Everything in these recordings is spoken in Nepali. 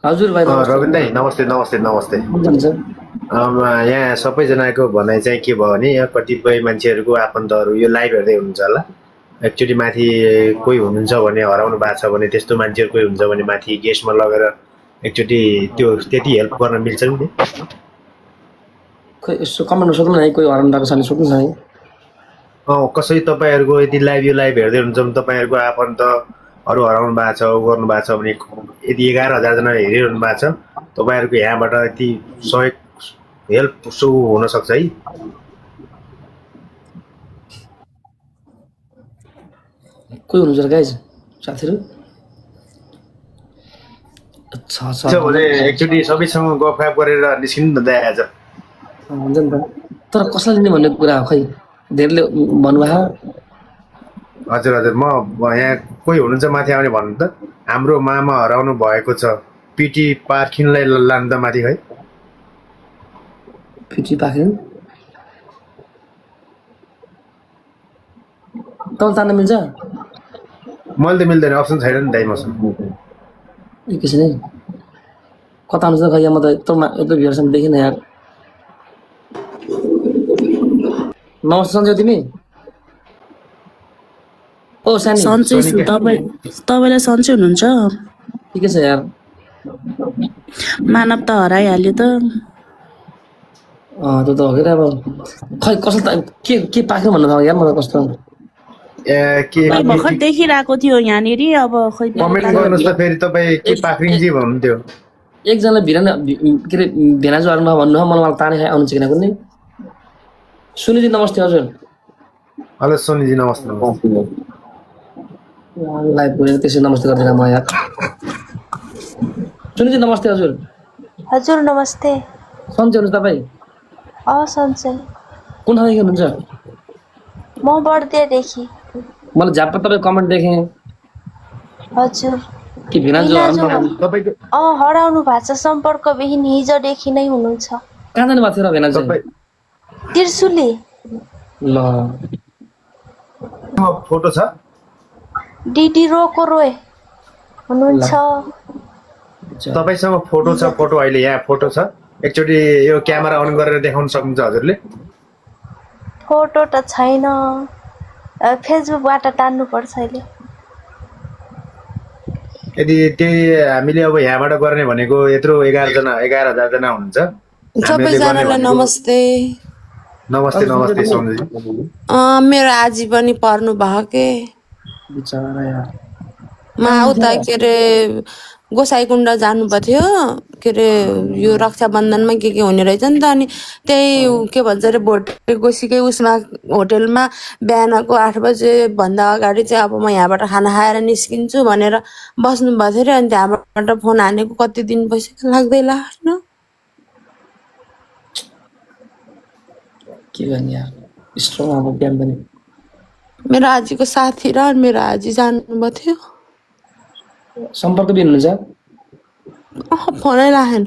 हजुर भाइ रविन दाई नमस्ते नमस्ते नमस्ते हुन्छ यहाँ सबैजनाको भनाइ चाहिँ के भयो भने यहाँ कतिपय मान्छेहरूको आफन्तहरू यो लाइभ हेर्दै हुनुहुन्छ होला एकचोटि माथि कोही हुनुहुन्छ भने हराउनु भएको छ भने त्यस्तो मान्छेहरू कोही हुन्छ भने माथि गेस्टमा लगेर एकचोटि त्यो त्यति हेल्प गर्न मिल्छ नि खोइ यसो कमेन्ट सोध्नु न है कोही हराउनु भएको छ भने सोध्नु न है कसै तपाईँहरूको यदि यो लाइभ हेर्दै हुनुहुन्छ भने तपाईँहरूको आफन्तहरू हराउनु भएको छ गर्नु भएको छ भने यदि 11,000 जना हेरिरहनु भएको छ तपाईँहरूको यहाँबाट यति सहयोग हेल्प सो हुनसक्छ है कोही हुनुहुन्छ गाइज साथीहरू भने एकचोटि सबैसँग गफगाफ गरेर निस्किनु न दाइ आज हुन्छ नि त तर कसलाई लिने भन्ने कुरा हो खै धेरैले भन्नुभयो हजुर हजुर म यहाँ कोही हुनुहुन्छ माथि आउने भन्नु त हाम्रो मामा हराउनु भएको छ पिटी पार्किङलाई लानु त माथि खै पिटी पार्किङ तल तान्न मिल्छ मैले त मिल्दैन अप्सन छैन नि दाइ मसँग एकैछिन है कता आउँछ खै म त यत्रो भिडसम्म देखिनँ यार नमस्ते सन्चो तिमी ओ सानी सन्चै छु तपाईलाई सन्चै हुनुहुन्छ ठिकै छ यार मानव त हराइहाल्यो त त्यो त हो कि अब खै कसले त के पाक्यो भन्नु थाल्यो यार मलाई कस्तो भर्खर देखिरहेको थियो यहाँनिर अब खै कमेन्ट गर्नुहोस् त फेरि तपाईँ के पाक्रिङजी भन्नुहुन्थ्यो एकजना के अरे भेनाजुहरू नभन्नु मलाई ताने खाइ आउनु चाहिँ कुनै सुनिजी नमस्ते हजुर हेलो सोनीजी नमस्ते लाइभ गएर त्यसै नमस्ते गर्दिनँ म यार सुनिजी नमस्ते हजुर हजुर नमस्ते सन्चै हुनुहुन्छ तपाईँ सन्चै कुन ठाउँदेखि हुनुहुन्छ म बर्दियादेखि मैले झ्याप्प तपाईँ कमेन्ट देखेँ हजुर कि भेनाजु हराउनु भएको छ सम्पर्कविहीन हिजोदेखि नै हुनुहुन्छ कहाँ जानु भएको थियो र भेनाजु त्रिशुली ल फोटो छ डिडी रोको रोए हुनुहुन्छ तपाईसँग फोटो छ फोटो अहिले यहाँ फोटो छ एकचोटि यो क्यामेरा अन गरेर देखाउन सक्नुहुन्छ हजुरले फोटो त छैन फेसबुकबाट तान्नुपर्छ अहिले यदि त्यही हामीले अब यहाँबाट गर्ने भनेको यत्रो 11,000 जना हुनुहुन्छ सबैजनालाई नमस्ते नमस्ते नमस्ते सोनुजी मेरो आजी पनि पर्नु भयो के बिचारा यार म उता के अरे गोसाइकुण्ड जानुभएको थियो के अरे यो रक्षाबन्धनमा के हुने रहेछ नि त अनि त्यही के भन्छ अरे भोटे गोसीकै उसमा होटेलमा बिहानको 8 बजे भन्दा अगाडि चाहिँ अब म यहाँबाट खाना खाएर निस्किन्छु भनेर बस्नु भएको थियो अनि त्यहाँबाट फोन हानेको कति दिन भइसक्यो लाग्दै लाग्न के गर्ने यार स्ट्रङ अब बिहान पनि मेरो आजीको साथी र मेरो आजी जानुभएको थियो सम्पर्क बिन हुनुहुन्छ फोनै राखेन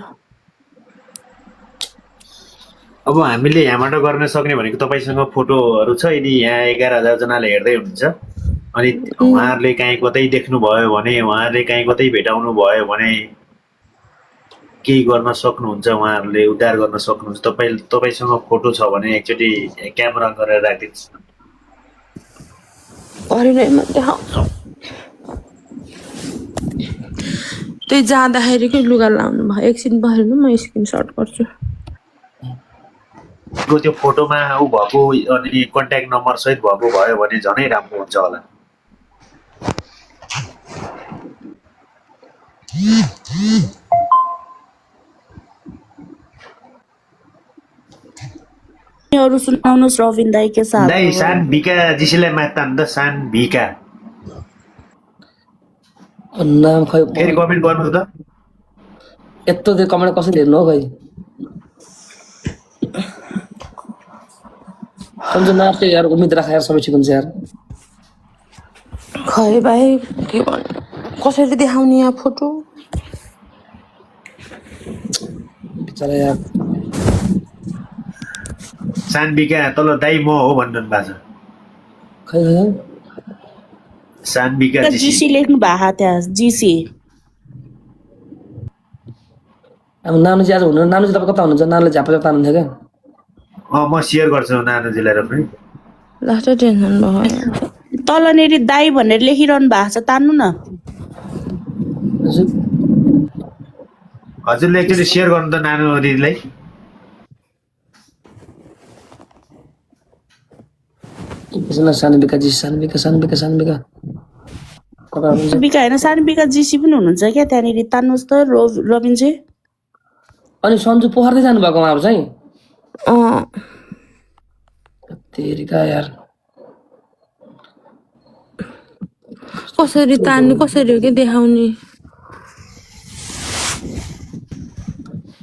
अब हामीले यहाँबाट गर्न सक्ने भनेको तपाईसँग फोटोहरू छ यदि यहाँ 11,000 जनाले हेर्दै हुनुहुन्छ अनि उहाँहरूले कहीँ कतै देख्नु भयो भने उहाँहरूले कहीँ कतै भेटाउनु भयो भने केही गर्न सक्नुहुन्छ उहाँहरूले उद्धार गर्न सक्नुहुन्छ तपाईसँग फोटो छ भने एकचोटि क्यामेरा गरेर राखिदिनुहोस् त्यही जाँदाखेरिकै लुगा लाउनु भयो एकछिन बस्नु म स्क्रिनसट गर्छु त्यो फोटोमा ऊ भएको अनि कन्ट्याक्ट नम्बर सहित भएको भयो भने झनै राम्रो हुन्छ होला अरु सुनाउनुस् रविन दाइ के छ दाइ सान भिका जिसीलाई मात्ता नि त सान भिका नाम खै फेरि कमेन्ट गर्नु त यत्रो त्यो कमेन्ट कसरी हेर्नु हो खै सन्जु नाप्टे यार उम्मीद राख यार सबै ठिक हुन्छ यार खै भाइ के भन्नु कसरी देखाउने यहाँ फोटो बिचारा यार सान भिका तल दाइ म हो भन्नु भएको छ खै सान भिका जीसी लेख्नु भएको त्यहाँ जीसी अब नानु चाहिँ आज हुनु नानु चाहिँ तपाईँ कता हुनुहुन्छ नानुले झापा झापा हुनुहुन्थ्यो क्या म सेयर गर्छु नानुजीलाई र पनि लास्ट टेन्सन भयो तलनेरि दाई भनेर लेखिरहनु भएको छ तान्नु न हजुर हजुरले एकचोटि सेयर गर्नु त नानु दिदीलाई सानबिका कता हुनुहुन्छ बिका होइन सानबिका जीसी पनि हुनुहुन्छ क्या त्यहाँनिर तान्नुहोस् त रबिन चाहिँ अनि सन्जु पोखरदै जानुभएको उहाँहरू चाहिँ तेरिका यार कसरी तान्ने कसरी हो कि देखाउने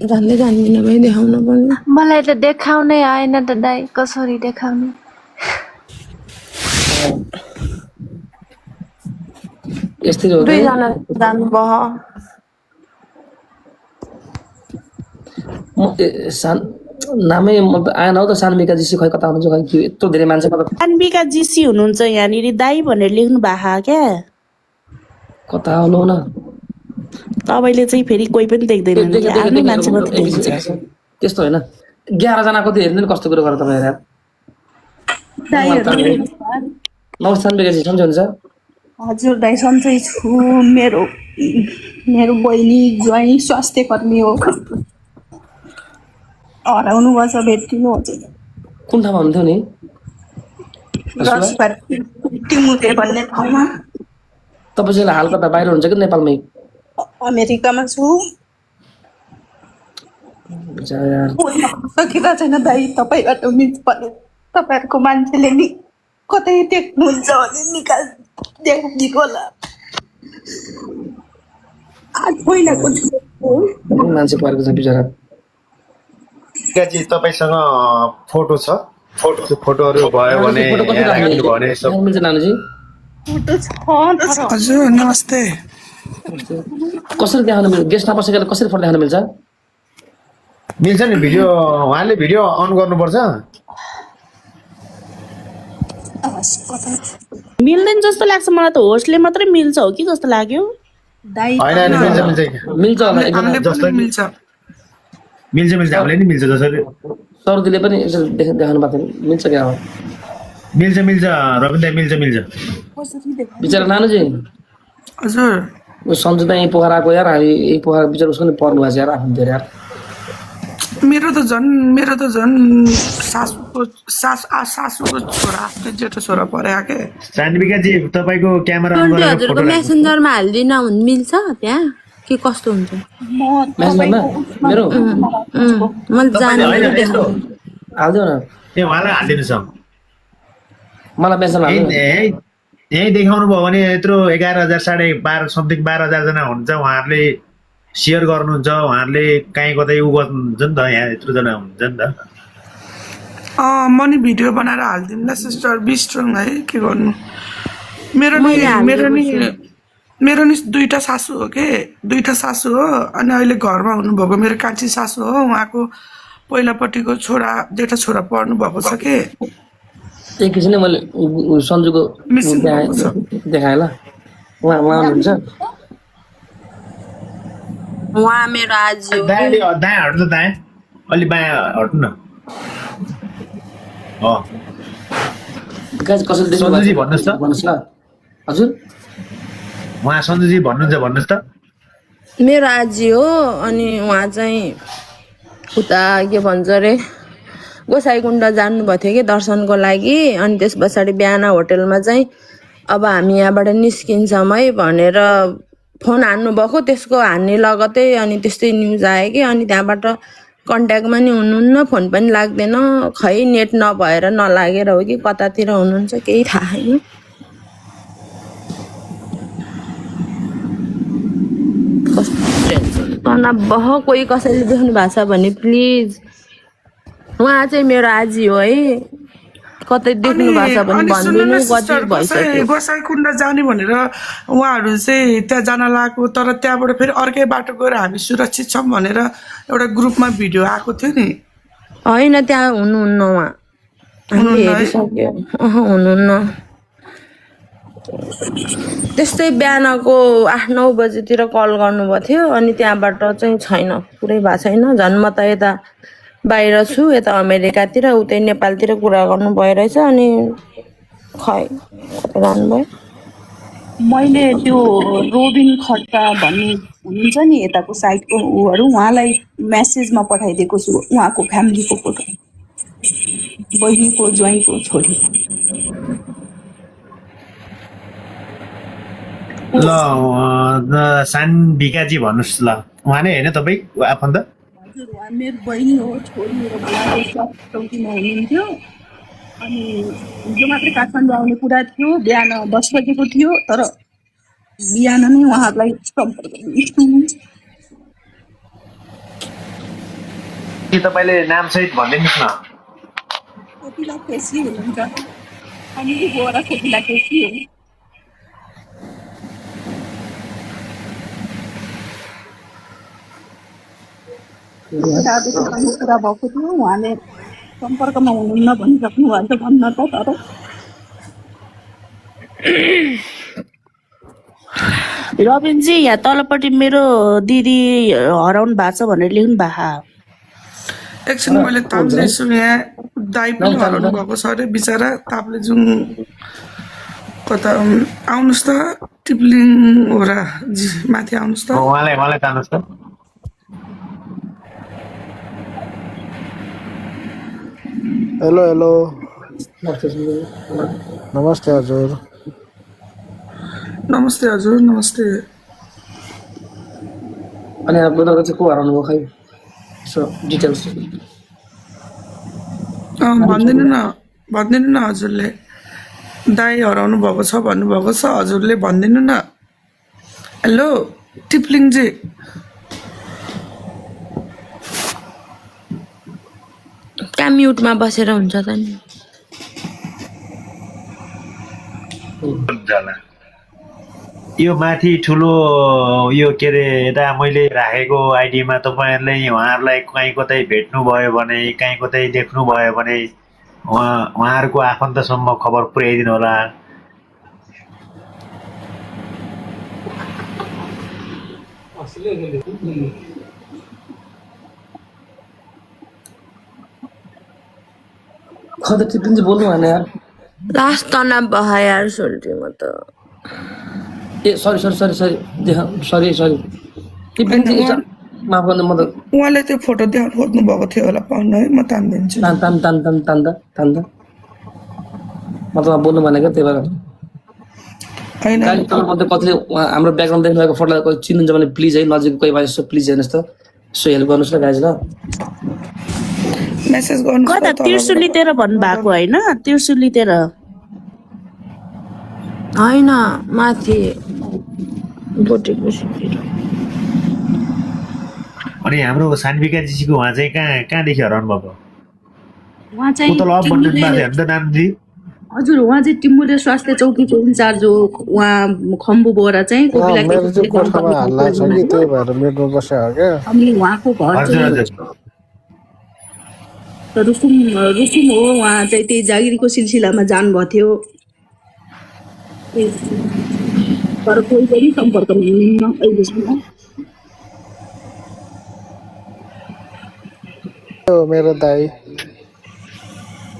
जान्दै जान्दिनँ भाइ देखाउन पर्ने मलाई त देखाउनै आएन त दाइ कसरी देखाउने यस्तै हो कि दुईजना जानुभयो नामै आएन हौ त सानबिका जीसी खै कता हुनुहुन्छ खै के यत्रो धेरै मान्छे कता सानबिका जीसी हुनुहुन्छ यहाँनिर दाई भनेर लेख्नु भएको क्या कता आउनु न तपाईँले चाहिँ फेरि कोही पनि देख्दैन आफ्नै मान्छे मात्रै देख्नुहुन्छ त्यस्तो होइन 11 जनाको त हेर्नु कस्तो कुरो गरेर तपाईँ यार नमस्ते सानबिका जी सन्चै हुनुहुन्छ हजुर दाइ सन्चै छु मेरो बहिनी ज्वाइँ स्वास्थ्य कर्मी हो हराउनु भएछ भेटिनु हजुर कुन ठाउँमा हुनुहुन्थ्यो नि टिमुटे भन्ने ठाउँमा तपाईँ चाहिँ हाल कता बाहिर हुनुहुन्छ कि नेपालमै अमेरिकामा छु यार सकिरहेको छैन दाइ तपाईँबाट मिस भने तपाईँहरूको मान्छेले नि कतै देख्नुहुन्छ भने देखिदिएको होला आज पहिलाको मान्छे परेको छ बिचरा जी तपाईँसँग फोटो छ फोटोहरू भयो भने मिल्छ नानुजी फोटो छ हजुर नमस्ते कसरी देखाउन मिल्छ गेस्ट नबसेकोले कसरी फोटो देखाउन मिल्छ मिल्छ नि भिडियो उहाँले भिडियो अन गर्नुपर्छ मिल्दैन जस्तो लाग्छ मलाई त होस्टले मात्रै मिल्छ हो कि जस्तो लाग्यो दाइ होइन मिल्छ मिल्छ होला एकदम हामीले पनि मिल्छ मिल्छ हामीले नि मिल्छ जसरी सर्दीले पनि देखाउनु भएको थियो मिल्छ क्या हो मिल्छ रविन दाइ मिल्छ बिचरा नानुजी हजुर ऊ सन्जु त यहीँ पोखरा आएको यार हामी यही पोखरा बिचरा उसको नि पर्नु भएको छ यार आफ्नो धेरै यार मेरो त झन् सासूको छोरा आफ्नो जेठो छोरा पऱ्यो के सानबिका जी तपाईँको क्यामेरा अन गरेर हजुरको फोटो मेसेन्जरमा हालिदिन मिल्छ त्यहाँ के कस्तो हुन्छ म्यासेजमा मेरो मैले जान्दिनँ हालिदेऊ न ए उहाँलाई हालिदिनुहोस् मलाई म्यासेजमा हालिदेऊ यहीँ देखाउनु भयो भने यत्रो 11,000 12,500 समथिङ 12,000 जना हुनुहुन्छ उहाँहरूले सेयर गर्नुहुन्छ उहाँहरूले काहीँ कतै उ गर्नुहुन्छ नि त यहाँ यत्रो जना हुनुहुन्छ नि त म नि भिडियो बनाएर हालिदिउँ ल सिस्टर बिस्ट्रङ है के गर्नु मेरो नि दुईटा सासू हो के दुईटा सासू हो अनि अहिले घरमा हुनुभएको मेरो कान्छी सासू हो उहाँको पहिलापट्टिको छोरा जेठा छोरा पढ्नु भएको छ के एकैछिन मैले सन्जुको देखाएँ ल उहाँ हुनुहुन्छ उहाँ मेरो आज दायाँ हट्नु त दायाँ अलि बायाँ हट्नु न कसरी देख्नु सन्जुजी भन्नुहोस् त भन्नुहोस् ल हजुर उहाँ सन्जुजी भन्नुहोस् त मेरो आजी हो अनि उहाँ चाहिँ उता के भन्छ अरे गोसाइकुण्ड जानुभएको थियो कि दर्शनको लागि अनि त्यस पछाडि बिहान होटेलमा चाहिँ अब हामी यहाँबाट निस्किन्छौँ है भनेर फोन हान्नुभएको त्यसको हान्ने लगतै अनि त्यस्तै न्युज आयो कि अनि त्यहाँबाट कन्ट्याक्टमा नि हुनुहुन्न फोन पनि लाग्दैन खै नेट नभएर नलागेर हो कि कतातिर हुनुहुन्छ केही थाहा छैन तनाव कोही कसैले देख्नु भएको छ भने प्लिज उहाँ चाहिँ मेरो आजी हो है कतै देख्नु भएको छ भने भनिदिनु कति भइसक्यो गोसाइकुण्ड जाने भनेर उहाँहरू चाहिँ त्यहाँ जान लागेको तर त्यहाँबाट फेरि अर्कै बाटो गएर हामी सुरक्षित छौँ भनेर एउटा ग्रुपमा भिडियो आएको थियो नि होइन त्यहाँ हुनुहुन्न उहाँ हामीले हेरिसक्यो हुनुहुन्न त्यस्तै बिहानको 8-9 बजेतिर कल गर्नुभएको थियो अनि त्यहाँबाट चाहिँ छैन, पुरै भएको छैन। झन् म त यता बाहिर छु, यता अमेरिकातिर, उतै नेपालतिर कुरा गर्नु भइरहेछ अनि खै कता जानुभयो। मैले त्यो रोबिन खड्का भन्ने हुनुहुन्छ नि यताको साइडको उहरू, उहाँलाई मेसेजमा पठाइदिएको छु उहाँको फ्यामिलीको फोटो, बहिनीको ज्वाइँको छोरी। ल सानविकाजी भन्नुहोस् ल, उहाँ नै होइन तपाईँ आफन्त? हजुर, उहाँ मेरो बहिनी हो, छोरी र उहाँको चौकीमा हुनुहुन्थ्यो। अनि हिजो मात्रै काठमाडौँ आउने कुरा थियो, बिहान 10 बजेको थियो, तर बिहान नै उहाँहरूलाई सम्पर्क गर्नुहुन्छ। के तपाईँले नामसहित भनिदिनुहोस् न। कोपिला केसी हुनुहुन्छ, अनि गोरा कोपिला केसी हो। राधेसँग कुरा भएको थियो, उहाँले सम्पर्कमा हुनुहुन्न भनिसक्नु भएको छ भन्न त, तर रबिनजी यहाँ तलपट्टि मेरो दिदी हराउनु भएको छ भनेर लेख्नु भएको। एकछिन मैले ताप्लेछु, यहाँ दाई पनि हराउनु भएको छ अरे बिचरा ताप्लेजुङ कता। आउनुहोस् त टिप्लिङ ओरा जी, माथि आउनुहोस् त। उहाँलाई तान्नुहोस् त। हेलो हेलो, नमस्ते हजुर। नमस्ते हजुर, नमस्ते। अनि अब ब्रदरको चाहिँ को हराउनु भयो खै, सो डिटेल्स भनिदिनु न हजुरले। दाई हराउनु भएको छ भन्नुभएको छ, हजुरले भनिदिनु न। हेलो टिप्लिङजी, कहाँ म्युटमा बसेर हुन्छ त नि। यो माथि ठुलो यो के अरे यता मैले राखेको आइडीमा तपाईँहरूले उहाँहरूलाई कहीँ कतै भेट्नुभयो भने, कहीँ कतै देख्नुभयो भने उहाँहरूको आफन्तसम्म खबर पुर्याइदिनु होला। खै त टिप्लिङ चाहिँ बोल्नु भएन यार। लास्ट तनाव भयो यार सोल्टी म त। ए सरी टिप्लिङ चाहिँ माफ गर्नु, म त उहाँले त्यो फोटो देखाउनु खोज्नु भएको थियो होला, पाउनु है, म तानिदिन्छु। तान्दा म त बोल्नु भनेको, त्यही भएर होइन गाली तपाईँमध्ये कतिले हाम्रो ब्याकग्राउन्ड देख्नु भएको फोटोलाई कोही चिन्नुहुन्छ भने प्लिज है, नजिक कोही भए यसो प्लिज हेर्नुहोस् त, यसो हेल्प गर्नुहोस् ल गाइज ल। मेसेज गर्नुहोस् कता त। तिर्सुलीतिर भन्नुभएको होइन? तिर्सुलीतिर होइन, माथि बोटेकोतिर। अनि हाम्रो सानविकाजीको उहाँ चाहिँ कहाँदेखि हराउनु भएको? उहाँ चाहिँ उतल अफ भन्नु भएको थियो त नामजी। हजुर, उहाँ चाहिँ टिमुरे स्वास्थ्य चौकीको इन्चार्ज हो। उहाँ खम्बु बोरा चाहिँ कोपिला मेरो चाहिँ कोठामा हल्ला छ कि त्यही भएर मेडमा बसेको हो क्या। अनि उहाँको घर चाहिँ रुसुम हो। उहाँ चाहिँ त्यही जागिरको सिलसिलामा जानुभएको थियो, तर कोही पनि सम्पर्कमा हुनुहुन्न अहिलेसम्म। मेरो दाई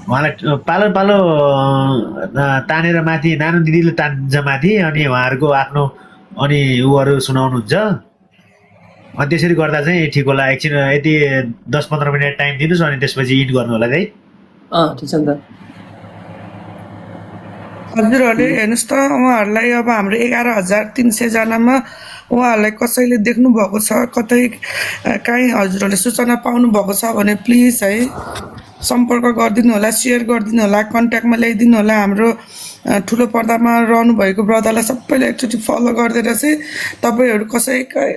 उहाँलाई पालो तानेर माथि नानो दिदीले तान्छ माथि, अनि उहाँहरूको आफ्नो अनि उहरू सुनाउनुहुन्छ। अनि त्यसरी गर्दा चाहिँ ठिक होला। एकछिन यति 10-15 मिनट टाइम दिनुहोस्, अनि त्यसपछि इन्ड गर्नु होला है। ठिक छ नि त। हजुरहरूले हेर्नुहोस् त, उहाँहरूलाई अब हाम्रो 11,300 जनामा उहाँहरूलाई कसैले देख्नु भएको छ, कतै काहीँ हजुरहरूले सूचना पाउनु भएको छ भने प्लिज है सम्पर्क गरिदिनु होला, सेयर गरिदिनु होला, कन्ट्याक्टमा ल्याइदिनु होला। हाम्रो ठुलो पर्दामा रहनुभएको ब्रदरलाई सबैले एकचोटि फलो गरिदिएर चाहिँ तपाईँहरू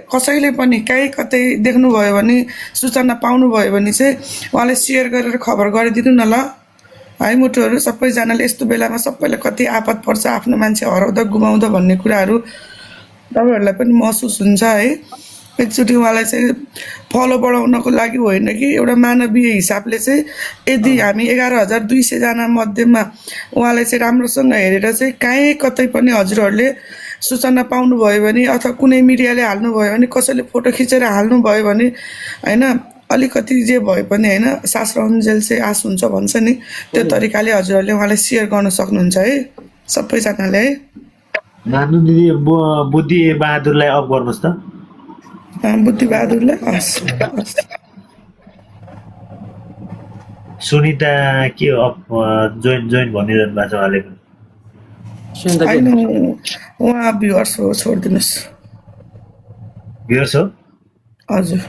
कसैले पनि कहीँ कतै देख्नुभयो भने, सूचना पाउनुभयो भने चाहिँ उहाँलाई सेयर गरेर खबर गरिदिनु न ल है। मुटुहरू सबैजनाले यस्तो बेलामा सबैलाई कति आपत पर्छ, आफ्नो मान्छे हराउँदा गुमाउँदा भन्ने कुराहरू तपाईँहरूलाई पनि महसुस हुन्छ है। एकचोटि उहाँलाई चाहिँ फलो बढाउनको लागि होइन कि एउटा मानवीय हिसाबले चाहिँ यदि हामी 11,200 जना मध्येमा उहाँलाई चाहिँ राम्रोसँग हेरेर चाहिँ कहीँ कतै पनि हजुरहरूले सूचना पाउनुभयो भने अथवा कुनै मिडियाले हाल्नुभयो भने कसैले फोटो खिचेर हाल्नुभयो भने होइन अलिकति जे भए पनि होइन सास रहन्जेल चाहिँ आस हुन्छ भन्छ नि त्यो तरिकाले हजुरहरूले उहाँलाई सेयर गर्न सक्नुहुन्छ है सबैजनाले है नानु दिदी बुद्धि बहादुरलाई अफ गर्नुहोस् त बुद्धि बहादुरलाई हस् हस् सुनिता के अफ जोइन भनिरहनु भएको छ उहाँले सुनिता के होइन उहाँ भ्युवर्स हो छोडिदिनुहोस् भिउर्स हो हजुर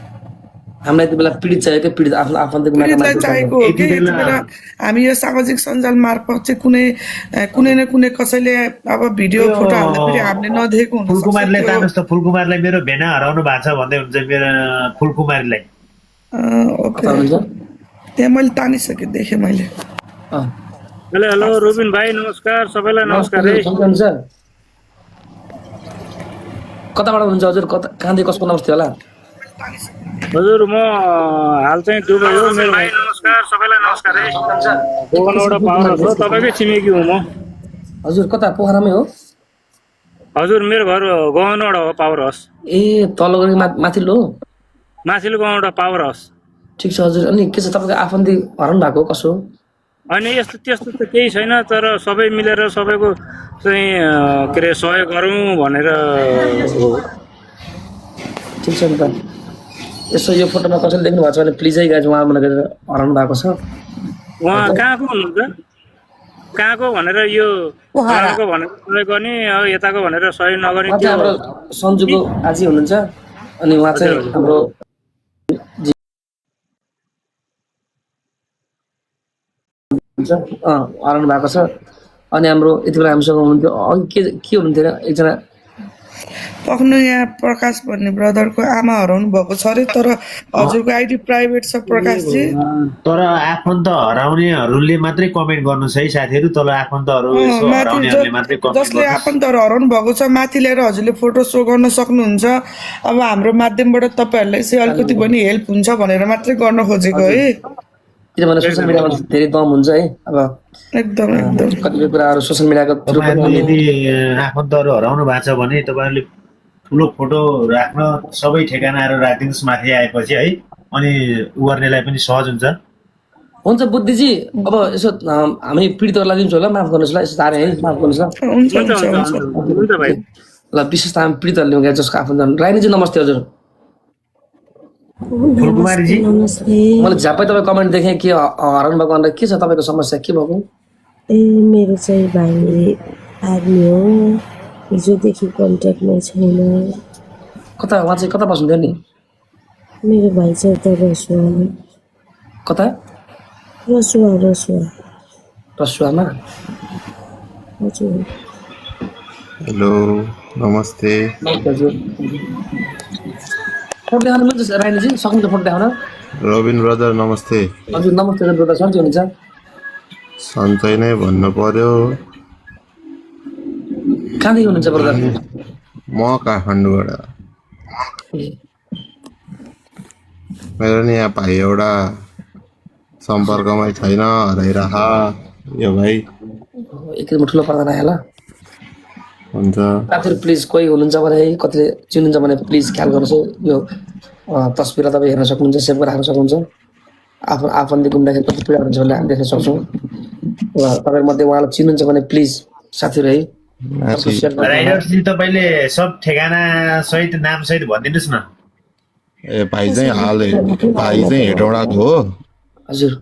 हामीलाई त्यो बेला पीडित चाहियो पीडित आफ्नो आफन्तको पीडितलाई चाहिएको हो कि यति बेला हामी यो सामाजिक सञ्जाल मार्फत चाहिँ कुनै न कुनै कसैले अब भिडियो फोटो हाल्दाखेरि हामीले नदेखेको हुन फुलकुमारीलाई जानुहोस् त फुलकुमारीलाई मेरो भेना हराउनु भएको छ भन्दै हुन्छ मेरो फुलकुमारीलाई ओके त्यहाँ मैले तानिसकेँ देखेँ मैले हेलो हेलो रोबिन भाइ नमस्कार सबैलाई नमस्कार है कताबाट हुनुहुन्छ हजुर कहाँदेखि कसको नमस्ते होला हजुर म हाल चाहिँ दुबई हो मेरो भाइ नमस्कार सबैलाई नमस्कार है गोगनबाट पावर हाउस हो तपाईँकै छिमेकी हुँ म हजुर कता पोखरामै हो हजुर मेरो घर गोगनबाट हो पावर हाउस ए तल्लो गरी माथिल्लो माथिल्लो गाउँबाट पावर हाउस ठिक छ हजुर अनि के छ तपाईँको आफन्ती हराउनु भएको कसो अनि यस्तो त्यस्तो त केही छैन तर सबै मिलेर सबैको चाहिँ के अरे सहयोग गरौँ भनेर हो ठिक छ नि त यसो यो फोटोमा कसैले देख्नु भएको छ भने प्लिजै गाइज उहाँ मलाई हराउनु भएको छ उहाँ कहाँको हुनुहुन्छ कहाँको भनेर यो कहाँको भनेर सहयोग गर्ने अब यताको भनेर सहयोग नगर्ने उहाँ चाहिँ हाम्रो सन्जुको आजी हुनुहुन्छ अनि उहाँ चाहिँ हाम्रो हराउनु भएको छ अनि हाम्रो यति बेला हामीसँग हुनुहुन्थ्यो अघि के हुनुहुन्थ्यो एकजना पक्नु यहाँ प्रकाश भन्ने ब्रदरको आमा हराउनु भएको छ अरे तर हजुरको आइडी प्राइभेट छ प्रकाशजी तर आफन्त हराउनेहरूले मात्रै कमेन्ट गर्नुहोस् है साथीहरू तल आफन्तहरू यसो हराउनेहरूले मात्रै कमेन्ट जसले आफन्तहरू हराउनु भएको छ माथि ल्याएर हजुरले फोटो सो गर्न सक्नुहुन्छ अब हाम्रो माध्यमबाट तपाईँहरूलाई चाहिँ अलिकति पनि हेल्प हुन्छ भनेर मात्रै गर्न खोजेको है किनभने सोसियल मिडियामा धेरै दम हुन्छ है अब एकदम एकदम कतिपय कुराहरू सोसियल मिडियाको थ्रु तपाईँहरूले यदि आफन्तहरू हराउनु भएको छ भने तपाईँहरूले ठुलो फोटो राख्न सबै ठेगानाहरू राखिदिनुहोस् माथि आएपछि है अनि उ गर्नेलाई पनि सहज हुन्छ हुन्छ बुद्धिजी अब यसो हामी पीडितहरूलाई दिन्छौँ होला माफ गर्नुहोस् ल यसो तारे है माफ गर्नुहोस् हुन्छ भाइ ल विशेष त हामी पीडितहरूले गएर जसको आफन्त राइनीजी नमस्ते हजुर फुलकुमारीजी मैले झ्यापै तपाईँ कमेन्ट देखेँ के हराउनु भएको अन्त के छ तपाईँको समस्या के भएको ए मेरो चाहिँ भाइ आर्मी हो हिजोदेखि कन्ट्याक्टमा छैन कता उहाँ चाहिँ कता बस्नुहुन्थ्यो नि मेरो भाइ चाहिँ उता रसुवामा कता रसुवामा हजुर हेलो नमस्ते हजुर फोटो देखाउनु मिल्छ राइनीजी सक्नुहुन्छ फोटो देखाउन रोबिन ब्रदर नमस्ते हजुर नमस्ते ब्रदर सन्चै हुनुहुन्छ सन्चै नै भन्नु पर्यो कहाँदेखि हुनुहुन्छ ब्रदर म काठमाडौँबाट मेरो नि यहाँ भाइ एउटा सम्पर्कमै छैन हराइरह यो भाइ एकदम ठुलो पर्दा आयो होला हुन्छ साथीहरू प्लिज कोही हुनुहुन्छ भने है कतिले चिन्नुहुन्छ भने प्लिज ख्याल गर्नुहोस् यो तस्बिरलाई तपाईँ हेर्न सक्नुहुन्छ सेभ गरेर राख्न सक्नुहुन्छ आफन्ती घुम्दाखेरि कति पीडा हुन्छ भने हामी देख्न सक्छौँ र तपाईँहरू मध्ये उहाँलाई चिन्नुहुन्छ भने प्लिज साथीहरू है राइडर्सजी तपाईँले सब ठेगाना सहित नाम सहित भनिदिनुहोस् न ए भाइ चाहिँ हेटौँडाको हो हजुर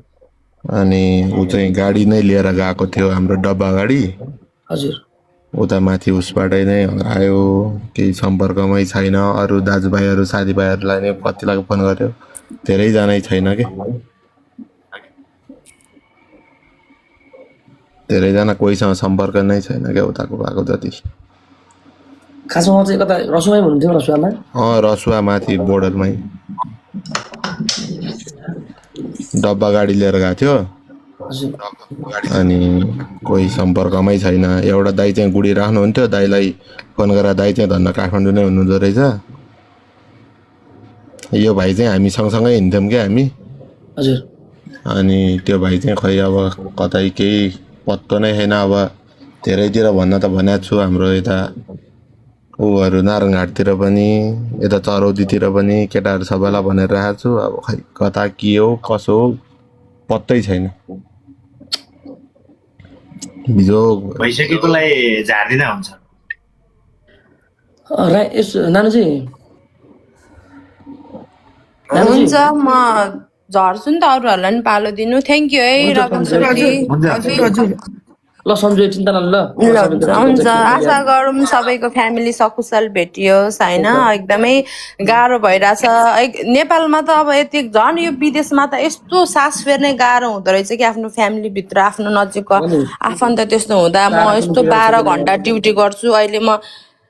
अनि ऊ चाहिँ गाडी नै लिएर गएको थियो हाम्रो डब्बा गाडी हजुर उता माथि उसबाटै नै हरायो केही सम्पर्कमै छैन अरू दाजुभाइहरू साथीभाइहरूलाई नै कतिलाई फोन गर्यो धेरैजनै छैन कि धेरैजना कोहीसँग सम्पर्क नै छैन क्या उताको भएको जति खासमा चाहिँ कता रसुवामै हुनुहुन्थ्यो रसुवामा रसुवा माथि बोर्डरमै डब्बा गाडी लिएर गएको थियो अनि कोही सम्पर्कमै छैन एउटा दाइ चाहिँ गुडी राख्नुहुन्थ्यो दाइलाई फोन गरेर दाइ चाहिँ धन्न काठमाडौँ नै हुनुहुँदो रहेछ यो भाइ चाहिँ हामी सँगसँगै हिँड्थ्यौँ क्या हामी हजुर अनि त्यो भाइ चाहिँ खै अब कतै केही पत्तो नै छैन अब धेरैतिर भन्न त भनेको छु हाम्रो यता ऊहरू नारायणघाटतिर पनि यता चरौतीतिर पनि केटाहरू सबैलाई भनेर राखेको छु अब खै कता के हो कसो हो पत्तै छैन बिजोग भइसकेकोलाई झार्दिन हुन्छ नानुजी हुन्छ म झर्छु नि त अरूहरूलाई नि पालो दिनु थ्याङ्क यू है रबिन सरजी हजुर ल सन्जु चिन्ता नलिनु ल हुन्छ आशा गरौँ सबैको फ्यामिली सकुशल भेटियोस् होइन एकदमै गाह्रो भइरहेछ नेपालमा त अब यति झन् यो विदेशमा त यस्तो सास फेर्ने गाह्रो हुँदो रहेछ कि आफ्नो फ्यामिलीभित्र आफ्नो नजिकको आफन्त त्यस्तो हुँदा म यस्तो 12 घन्टा ड्युटी गर्छु अहिले म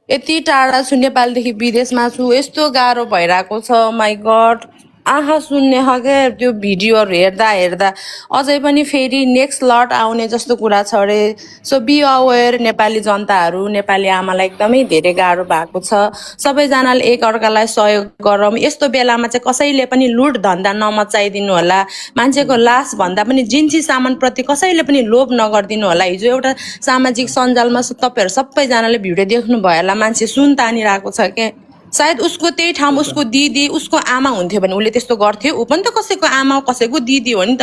यति टाढा छु नेपालदेखि विदेशमा छु यस्तो गाह्रो भइरहेको छ माई गड आँखा सुन्ने खालके त्यो भिडियोहरू हेर्दा अझै पनि फेरि नेक्स्ट लट आउने जस्तो कुरा छ अरे सो बी अवेर नेपाली जनताहरू नेपाली आमालाई एकदमै धेरै गाह्रो भएको छ सबैजनाले एकअर्कालाई सहयोग गरौँ यस्तो बेलामा चाहिँ कसैले पनि लुट धन्दा नमचाइदिनु होला मान्छेको लास भन्दा पनि जिन्सी सामानप्रति कसैले पनि लोभ नगरिदिनु होला हिजो एउटा सामाजिक सञ्जालमा तपाईँहरू सबैजनाले भिडियो देख्नु भयो होला मान्छे सुन तानिरहेको छ के सायद उसको त्यही ठाउँ उसको दिदी उसको आमा हुन्थ्यो भने उसले त्यस्तो गर्थ्यो ऊ पनि त कसैको आमा कसैको दिदी हो नि त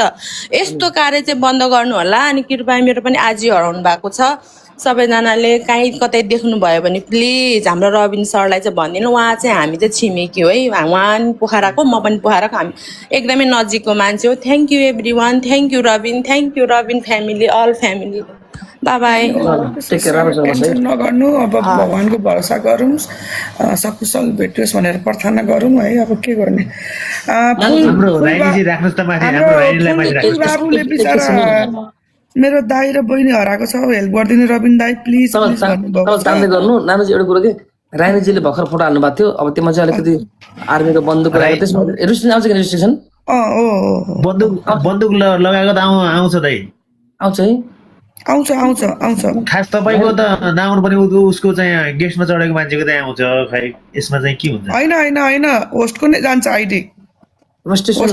यस्तो कार्य चाहिँ बन्द गर्नु होला अनि कृपया मेरो पनि आजी हराउनु भएको छ सबैजनाले कहीँ कतै देख्नु भयो भने प्लिज हाम्रो रबिन सरलाई चाहिँ भनिदिनु उहाँ चाहिँ हामी चाहिँ छिमेकी हो है उहाँ पनि पोखराको म पनि पोखराको हामी एकदमै नजिकको मान्छे हो thank you everyone thank you Rabin family all family bye bye tension नगर्नु अब भगवानको भरोसा गरौँ सकुशल भेटियोस् भनेर प्रार्थना गरौँ है अब के गर्ने हाम्रो राइनीजी राख्नुस् त माथि हाम्रो राइनीलाई माथि राख्नुस् बाबुले बिचारा मेरो दाइ र बहिनी हराएको छ हेल्प गरिदिनु रबिन दाइ प्लिज कामले गर्नु नानुजी एउटा कुरो के रानीजीले भर्खर फोटो हाल्नु भएको थियो अब त्यसमा चाहिँ अलिकति आर्मीको बन्दुक लगाएको त्यसमा रेजिस्ट्रेसन आउँछ कि रेजिस्ट्रेसन बन्दुक लगाएको त आउँछ दाइ आउँछ है आउँछ खास तपाईको त नआउनु पनि उसको चाहिँ गेस्टमा चढेको मान्छेको चाहिँ आउँछ खै यसमा चाहिँ के हुन्छ हैन होस्टको नै जान्छ आइडी रेजिस्ट्रेसन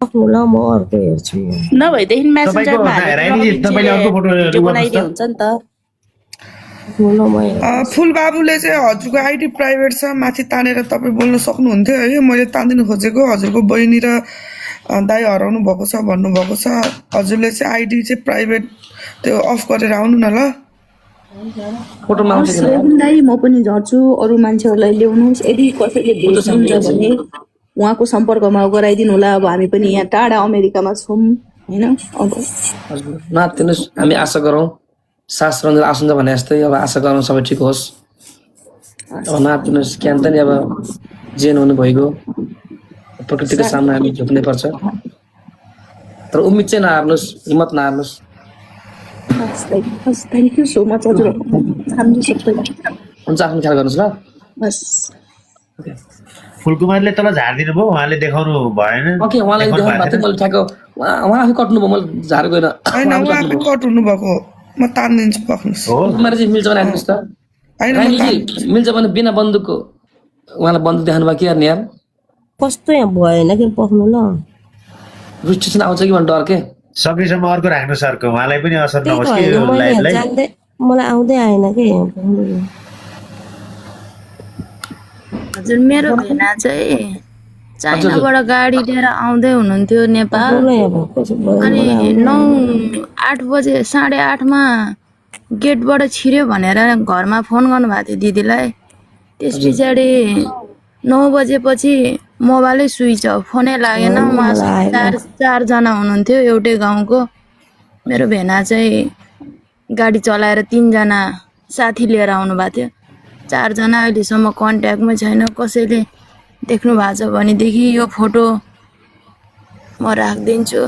ल म अर्को हेर्छु नभएदेखि मेसेन्जरमा रानीजी तपाईले अर्को फोटो बनाइदिए हुन्छ नि त फुल बाबुले चाहिँ हजुरको आइडी प्राइभेट छ माथि तानेर तपाईँ बोल्न सक्नुहुन्थ्यो है मैले तानिदिनु खोजेको हजुरको बहिनी र दाइ हराउनु भएको छ भन्नुभएको छ हजुरले चाहिँ आइडी चाहिँ प्राइभेट त्यो अफ गरेर आउनु न ल फोटोमा आउँछ कि दाइ म पनि झर्छु अरू मान्छेहरूलाई ल्याउनुहोस् यदि कसैले भेट्नुहुन्छ भने उहाँको सम्पर्कमा गराइदिनु होला अब हामी पनि यहाँ टाढा अमेरिकामा छौँ होइन अब नआत्तिनुहोस् हामी आशा गरौँ सास रन्जन आसुन्छ भने जस्तै अब आशा गरौँ सबै ठिक होस् अब नआत्तिनुहोस् ज्ञान त नि अब जेन हुनु भइगयो प्रकृतिको सामना हामी झुक्नै पर्छ तर उम्मिद चाहिँ नहार्नुहोस् हिम्मत नहार्नुहोस् थ्याङ्क यू सो मच हजुर हुन्छ आफ्नो ख्याल गर्नुहोस् ल बस फुलकुमारले तल झारिदिनु भयो उहाँले देखाउनु भएन ओके उहाँलाई देखाउनु भएको थियो मैले ठ्याक्क उहाँ आफै कट्नु भयो मैले झारेको होइन उहाँ आफै कट हुनुभएको म तानिदिन्छु पक्नुहोस् फुलकुमारजी मिल्छ भने आइदिनुहोस् त रानीजी मिल्छ भने बिना बन्दुकको उहाँलाई बन्दुक देखाउनु भयो के गर्ने यार कस्तो यहाँ भएन कि पक्नु ल रेजिस्ट्रेसन आउँछ कि भने डर के सकेसम्म अर्को राख्नु सरको उहाँलाई पनि असर नहोस् कि लाइफलाई मलाई आउँदै आएन कि हजुर मेरो भेना चाहिँ चाइनाबाट गाडी लिएर आउँदै हुनुहुन्थ्यो नेपाल अनि 9-8 बजे 8:30मा गेटबाट छिर्यो भनेर घरमा फोन गर्नुभएको थियो दिदीलाई त्यस पछाडि 9 बजेपछि मोबाइलै स्विच अफ फोनै लागेन उहाँसँग 4 जना हुनुहुन्थ्यो एउटै गाउँको मेरो भेना चाहिँ गाडी चलाएर 3 जना साथी लिएर आउनु भएको थियो 4 जना अहिलेसम्म कन्ट्याक्टमै छैन कसैले देख्नु भएको छ भनेदेखि यो फोटो म राखिदिन्छु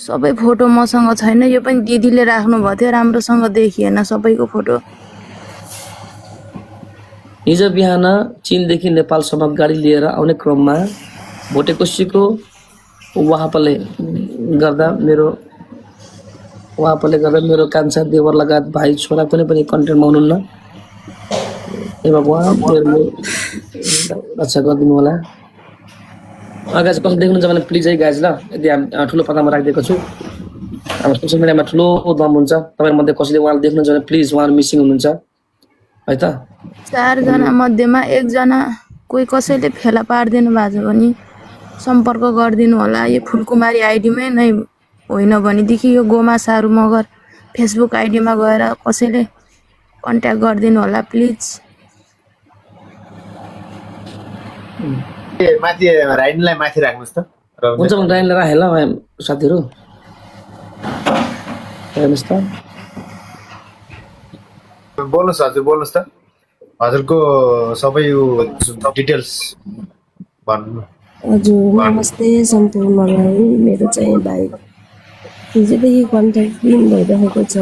सबै फोटो मसँग छैन यो पनि दिदीले राख्नु भएको थियो राम्रोसँग देखिएन सबैको फोटो हिजो बिहान चीनदेखि नेपालसम्म गाडी लिएर आउने क्रममा भोटे कोसीको वहाँपाले गर्दा मेरो उहाँले गर्दा मेरो कान्छा देवर लगायत भाइ छोरा कुनै पनि कन्टेन्टमा हुनुहुन्न ए भगवान् मेरो रक्षा गरिदिनु होला गाइज कसले देख्नुहुन्छ भने प्लिज है गाइज ल यदि हामी ठुलो पदामा राखिदिएको छु हाम्रो सोसियल मिडियामा ठुलो दम हुन्छ तपाईँहरूमध्ये कसैले उहाँले देख्नुहुन्छ भने प्लिज उहाँहरू मिसिङ हुनुहुन्छ है त 4 जना मध्येमा 1 जना कोही कसैले फेला पारिदिनु भएको छ भने सम्पर्क गरिदिनु होला यो फुलकुमारी आइडीमै नै होइन भनेदेखि यो गोमा सारू मगर फेसबुक आइडीमा गएर कसैले कन्ट्याक्ट गरिदिनु होला प्लिज माथि राइनलाई माथि राख्नुहोस् त हुन्छ भने राइनलाई राखेँ ल साथीहरू हेर्नुहोस् त बोल्नुहोस् हजुर बोल्नुहोस् त हजुरको सबै डिटेल्स भन्नु हजुर नमस्ते सम्पूर्णलाई मेरो चाहिँ भाइ हिजोदेखि कन्ट्याक्ट दिन भइरहेको छ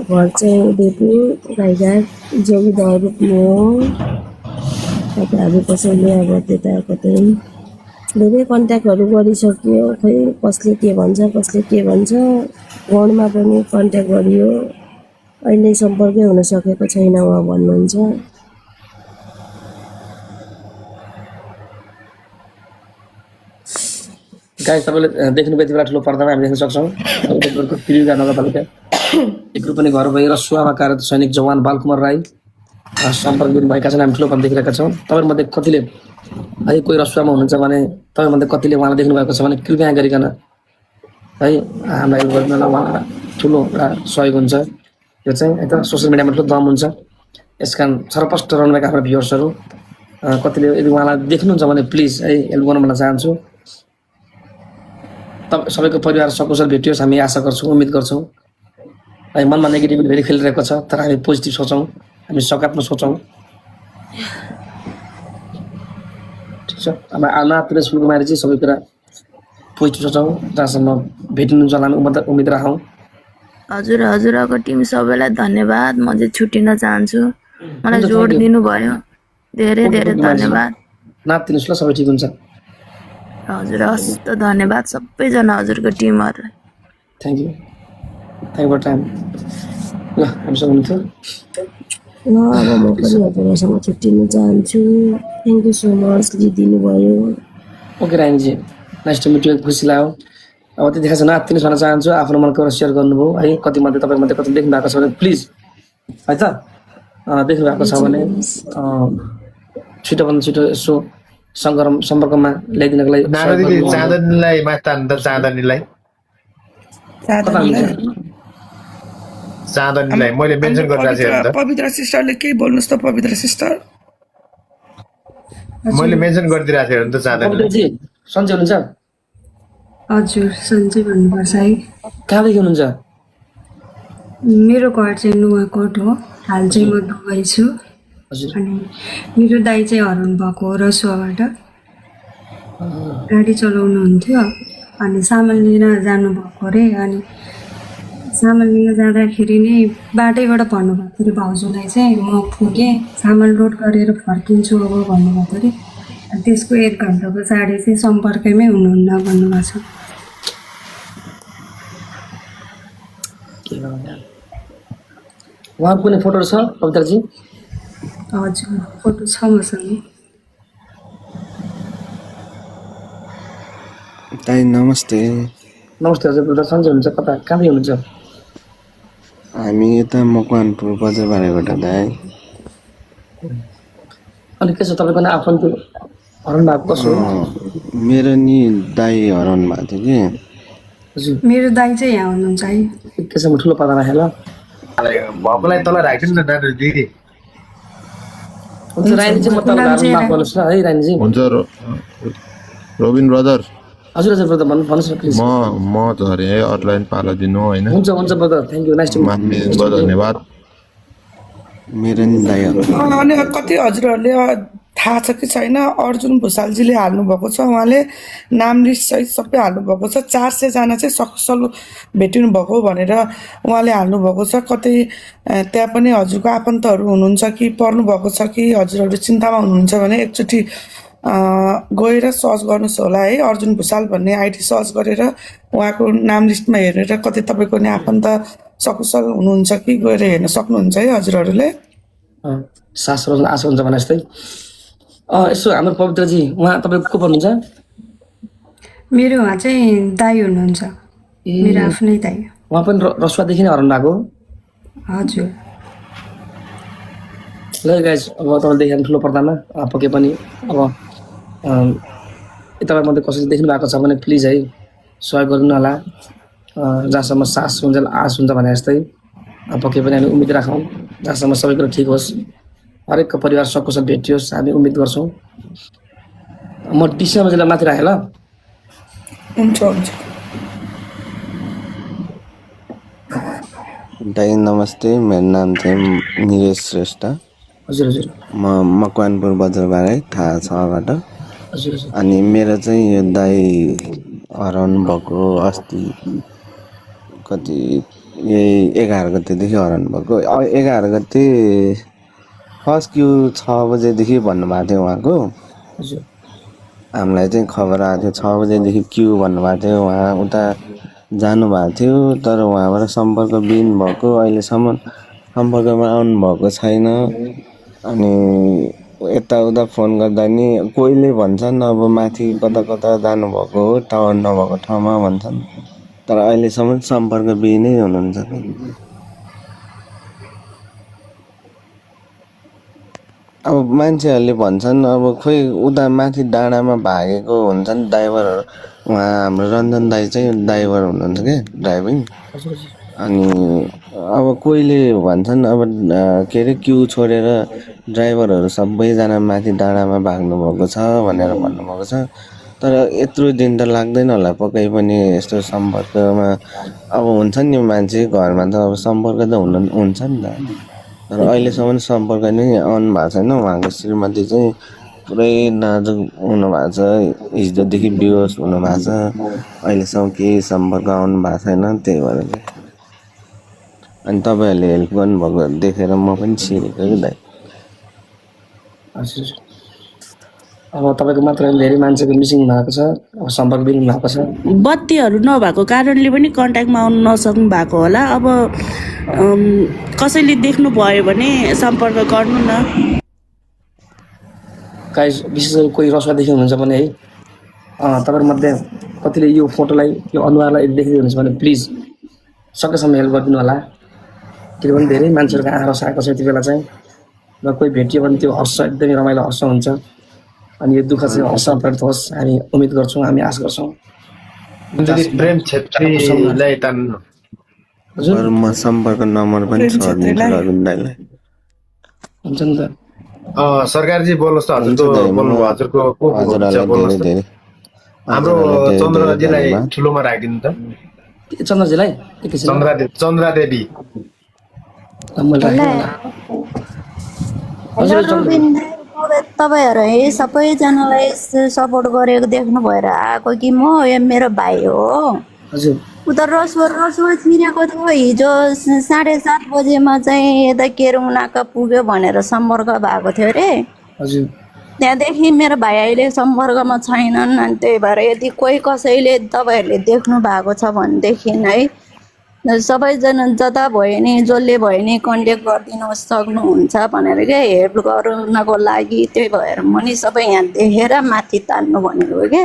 घर चाहिँ उदयपुर राईघाट जोगिदह रोप्नु हो तपाईँहरू कसैले अब त्यता कतै धेरै कन्ट्याक्टहरू गरिसक्यो खै कसले के भन्छ गाउँमा पनि कन्ट्याक्ट गरियो अहिले सम्पर्कै हुन सकेको छैन उहाँ भन्नुहुन्छ गाइस तपाईँले देख्नु यति बेला ठुलो पर्दामा हामी देख्न सक्छौँ पिरिगा नगरपालिका एक रूप पनि घर भई रसुवामा कार्यरत सैनिक जवान बालकुमार राई सम्पर्क दिनुभएका छन् हामी ठुलो पर्दा देखिरहेका छौँ तपाईँहरूमध्ये कतिले है कोही रसुवामा हुनुहुन्छ भने तपाईँमध्ये कतिले उहाँलाई देख्नु भएको छ भने कृपया गरिकन है हामीलाई हेल्प गर्नु होला उहाँलाई ठुलो एउटा सहयोग हुन्छ यो चाहिँ है त सोसियल मिडियामा ठुलो दम हुन्छ यस कारण छरपष्ट रहनुभएका हाम्रो भ्युवर्सहरू कतिले यदि उहाँलाई देख्नुहुन्छ भने प्लिज है हेल्प गर्नु भन्न चाहन्छु सबैको परिवार सकुशल भेटियोस् हामी आशा गर्छौँ उम्मेद गर्छौँ है मनमा नेगेटिभिटी धेरै खेलिरहेको छ तर हामी पोजिटिभ सोचौँ हामी सकारात्मक सोचौँ ठिक छ हाम्रो आत्मनिर्भर फुलकुमारी चाहिँ सबै कुरा पोजिटिभ सोचौँ जहाँसम्म भेटिनुहुन्छ होला हामी उम्मेद राखौँ हजुरको टिम सबैलाई धन्यवाद म चाहिँ छुट्टिन चाहन्छु मलाई जोड दिनुभयो धेरै धेरै धन्यवाद नातिनुहोस् ल सबै ठिक हुन्छ हजुर हस् त धन्यवाद सबैजना हजुरको टिमहरूलाई थ्याङ्क यू फर टाइम ल हामीसँग हुनुहुन्थ्यो ल अब म पनि हजुरहरूसँग छुट्टिन चाहन्छु थ्याङ्क यू सो मच दिनुभयो okay Raniji nice to meet you खुसी लाग्यो अब त्यतिखेर चाहिँ नातिनुहोस् भन्न चाहन्छु आफ्नो मनको सेयर गर्नुभयो है कति मध्ये तपाईँमध्ये कति देख्नु भएको छ भने प्लिज है त देख्नु भएको छ भने छिटोभन्दा छिटो यसो सम्पर्कमा ल्याइदिनको लागि चाँदनीलाई माथि तान्नु त चाँदनीलाई मैले मेन्सन गरिरहेको छु पवित्र सिस्टरले केही भन्नुहोस् त पवित्र सिस्टर मैले मेन्सन गरिदिरहेको छु नि त चाँदनी सन्चै हुनुहुन्छ हजुर सन्चै भन्नुपर्छ है कहाँदेखि हुनुहुन्छ मेरो घर चाहिँ नुवाकोट हो हाल चाहिँ म दुबई छु अनि मेरो दाइ चाहिँ हराउनु भएको हो रसुवाबाट गाडी चलाउनुहुन्थ्यो अनि सामान लिन जानुभएको अरे अनि सामान लिन जाँदाखेरि नै बाटैबाट भन्नुभएको अरे भाउजूलाई चाहिँ म पुगेँ सामान लोड गरेर फर्किन्छु अब भन्नुभएको अरे त्यसको 1 घन्टा पछाडि चाहिँ सम्पर्कमै हुनुहुन्न भन्नुभएको छ उहाँको कुनै फोटो छ पवित्रजी हजुर फोटो छ मसँग दाइ नमस्ते नमस्ते हजुर ब्रदर सन्चै हुनुहुन्छ कता कहाँदेखि हुनुहुन्छ हामी यता मकवानपुर बजारबारीबाट दाइ अनि के छ तपाईँको नाम आफन्त हराउनु भएको कसो मेरो नि दाइ हराउनु भएको थियो कि हजुर मेरो दाइ चाहिँ यहाँ हुनुहुन्छ है के छ म ठुलो पता राखेँ ल भएकोलाई तल राखिदिनु न नानी दिदी हुन्छ रानी चाहिँ म तपाईँलाई माफ गर्नुहोस् ल है रानीजी हुन्छ रोबिन ब्रदर हजुर हजुर ब्रदर भन्नुहोस् न प्लिज म झरेँ है अरूलाई पाला दिनु होइन हुन्छ हुन्छ brother thank you nice to धन्यवाद मेरो नि दाइहरू अनि कति हजुरहरूले थाहा छ कि छैन अर्जुन भुषालजीले हाल्नुभएको छ उहाँले नाम लिस्ट सहित सबै हाल्नुभएको छ 400 जना चाहिँ सकुशल भेटिनु भएको भनेर उहाँले हाल्नुभएको छ कतै त्यहाँ पनि हजुरको आफन्तहरू हुनुहुन्छ कि पर्नु भएको छ कि हजुरहरू चिन्तामा हुनुहुन्छ भने एकचोटि गएर सर्च गर्नुहोस् होला है, अर्जुन भुषाल भन्ने आइडी सर्च गरेर उहाँको नाम लिस्टमा हेरेर कतै तपाईँको नि आफन्त सकुशल हुनुहुन्छ कि गएर हेर्न सक्नुहुन्छ है हजुरहरूले। सास रोज्न आशा हुन्छ भने जस्तै। यसो हाम्रो पवित्रजी उहाँ तपाईँ को पर्नुहुन्छ? मेरो उहाँ चाहिँ दाई हुनुहुन्छ, मेरो आफ्नै दाई। उहाँ पनि रसुवादेखि नै हराउनु भएको? हजुर। ल गाइज अब तपाईँले देखेर ठुलो पर्दामा पके पनि अब तपाईँमध्ये कसैले देख्नु भएको छ भने प्लिज है सहयोग गर्नु होला। जहाँसम्म सास हुन्छ आश हुन्छ भने जस्तै पके पनि हामी उम्मिद राखौँ जहाँसम्म सबै कुरो ठिक होस्, हरेकको परिवार सकुशल भेटियोस् हामी उम्मिद गर्छौँ। म डिसीमा जिल्ला माथि राखेँ ल। हुन्छ हुन्छ। दाइ नमस्ते, मेरो नाम चाहिँ निलेश श्रेष्ठ। हजुर हजुर। म मकवानपुर बजारबाट थाहा छबाट। हजुर हजुर। अनि मेरो चाहिँ यो दाइ हराउनु भएको अस्ति कति यही 11 गतेदेखि हराउनु भएको। 11 गते फर्स्ट क्यु 6 बजेदेखि भन्नुभएको थियो उहाँको। हजुर। हामीलाई चाहिँ खबर आएको थियो 6 बजेदेखि क्यु भन्नुभएको थियो। उहाँ उता जानुभएको थियो तर उहाँबाट सम्पर्क बिन भएको, अहिलेसम्म सम्पर्कमा आउनु भएको छैन। अनि यताउता फोन गर्दा नि कोहीले भन्छन् अब माथि कता कता जानुभएको हो टावर नभएको ठाउँमा भन्छन्, तर अहिलेसम्म सम्पर्क बिनै हुनुहुन्छ। अब मान्छेहरूले भन्छन् अब खोइ उता माथि डाँडामा भागेको हुन्छन् ड्राइभरहरू। उहाँ हाम्रो रञ्जन दाइ चाहिँ ड्राइभर हुनुहुन्छ क्या, ड्राइभिङ। अनि अब कोहीले भन्छन् अब के अरे क्यु छोडेर ड्राइभरहरू सबैजना माथि डाँडामा भाग्नुभएको छ भनेर भन्नुभएको छ। तर यत्रो दिन त लाग्दैन होला पक्कै पनि यस्तो सम्पर्कमा। अब हुन्छ नि मान्छे घरमा त अब सम्पर्क त हुन्छ नि त, तर अहिलेसम्म सम्पर्क नै आउनु भएको छैन। उहाँको श्रीमती चाहिँ पुरै नाजुक हुनुभएको छ, हिजोदेखि बेहोस हुनुभएको छ, अहिलेसम्म केही सम्पर्क आउनु भएको छैन। त्यही भएर अनि तपाईँहरूले हेल्प गर्नुभएको देखेर म पनि छिरेको कि दाइ। हजुर। अब तपाईँको मात्र धेरै मान्छेको मिसिङ भएको छ, अब सम्पर्क बिग्रिनु भएको छ। बत्तीहरू नभएको कारणले पनि कन्ट्याक्टमा आउनु नसक्नु भएको होला। अब कसैले देख्नु भयो भने सम्पर्क गर्नु न। गाइस विशेष गरी कोही रसुवादेखि हुनुहुन्छ भने है तपाईँहरूमध्ये कतिले यो फोटोलाई यो अनुहारलाई देखिदिनु हुनुहुन्छ भने प्लिज सकेसम्म हेल्प गरिदिनु होला। किनभने धेरै मान्छेहरूको आँखा रसाएको छ यति बेला चाहिँ, र कोही भेटियो भने त्यो हर्ष एकदमै रमाइलो हर्ष हुन्छ। अनि यो दुःख चाहिँ हर्ष प्रकट होस् हामी उम्मिद गर्छौँ, हामी आश गर्छौँ। प्रेम छेत्रीलाई तान्नु। हजुर म सम्पर्क नम्बर पनि छोडिदिन्छु रविन दाइलाई। हुन्छ नि त। सरकारजी बोल्नुहोस् त, हजुरको बोल्नु, हजुरको को बोल्नुहोस् त। हाम्रो चन्द्रजीलाई ठुलोमा राखिदिनु त। चन्द्रजीलाई चन्द्रादेवी। तपाईँहरू है सबैजनालाई सपोर्ट गरेको देख्नु भएर आएको कि म यो मेरो भाइ हो। हजुर। उता रसुवा छिरेको थियो हिजो 7:30 बजेमा चाहिँ यता केरुनाका पुग्यो भनेर सम्पर्क भएको थियो अरे। हजुर। त्यहाँदेखि मेरो भाइ अहिले सम्पर्कमा छैनन्। अनि त्यही भएर यदि कोही कसैले तपाईँहरूले देख्नु भएको छ भनेदेखि है सबैजना जता भयो नि जसले भयो नि कन्ट्याक्ट गरिदिनु सक्नुहुन्छ भनेर क्या हेल्प गर्नको लागि। त्यही भएर म नि सबै यहाँ देखेर माथि तान्नु भनेको क्या।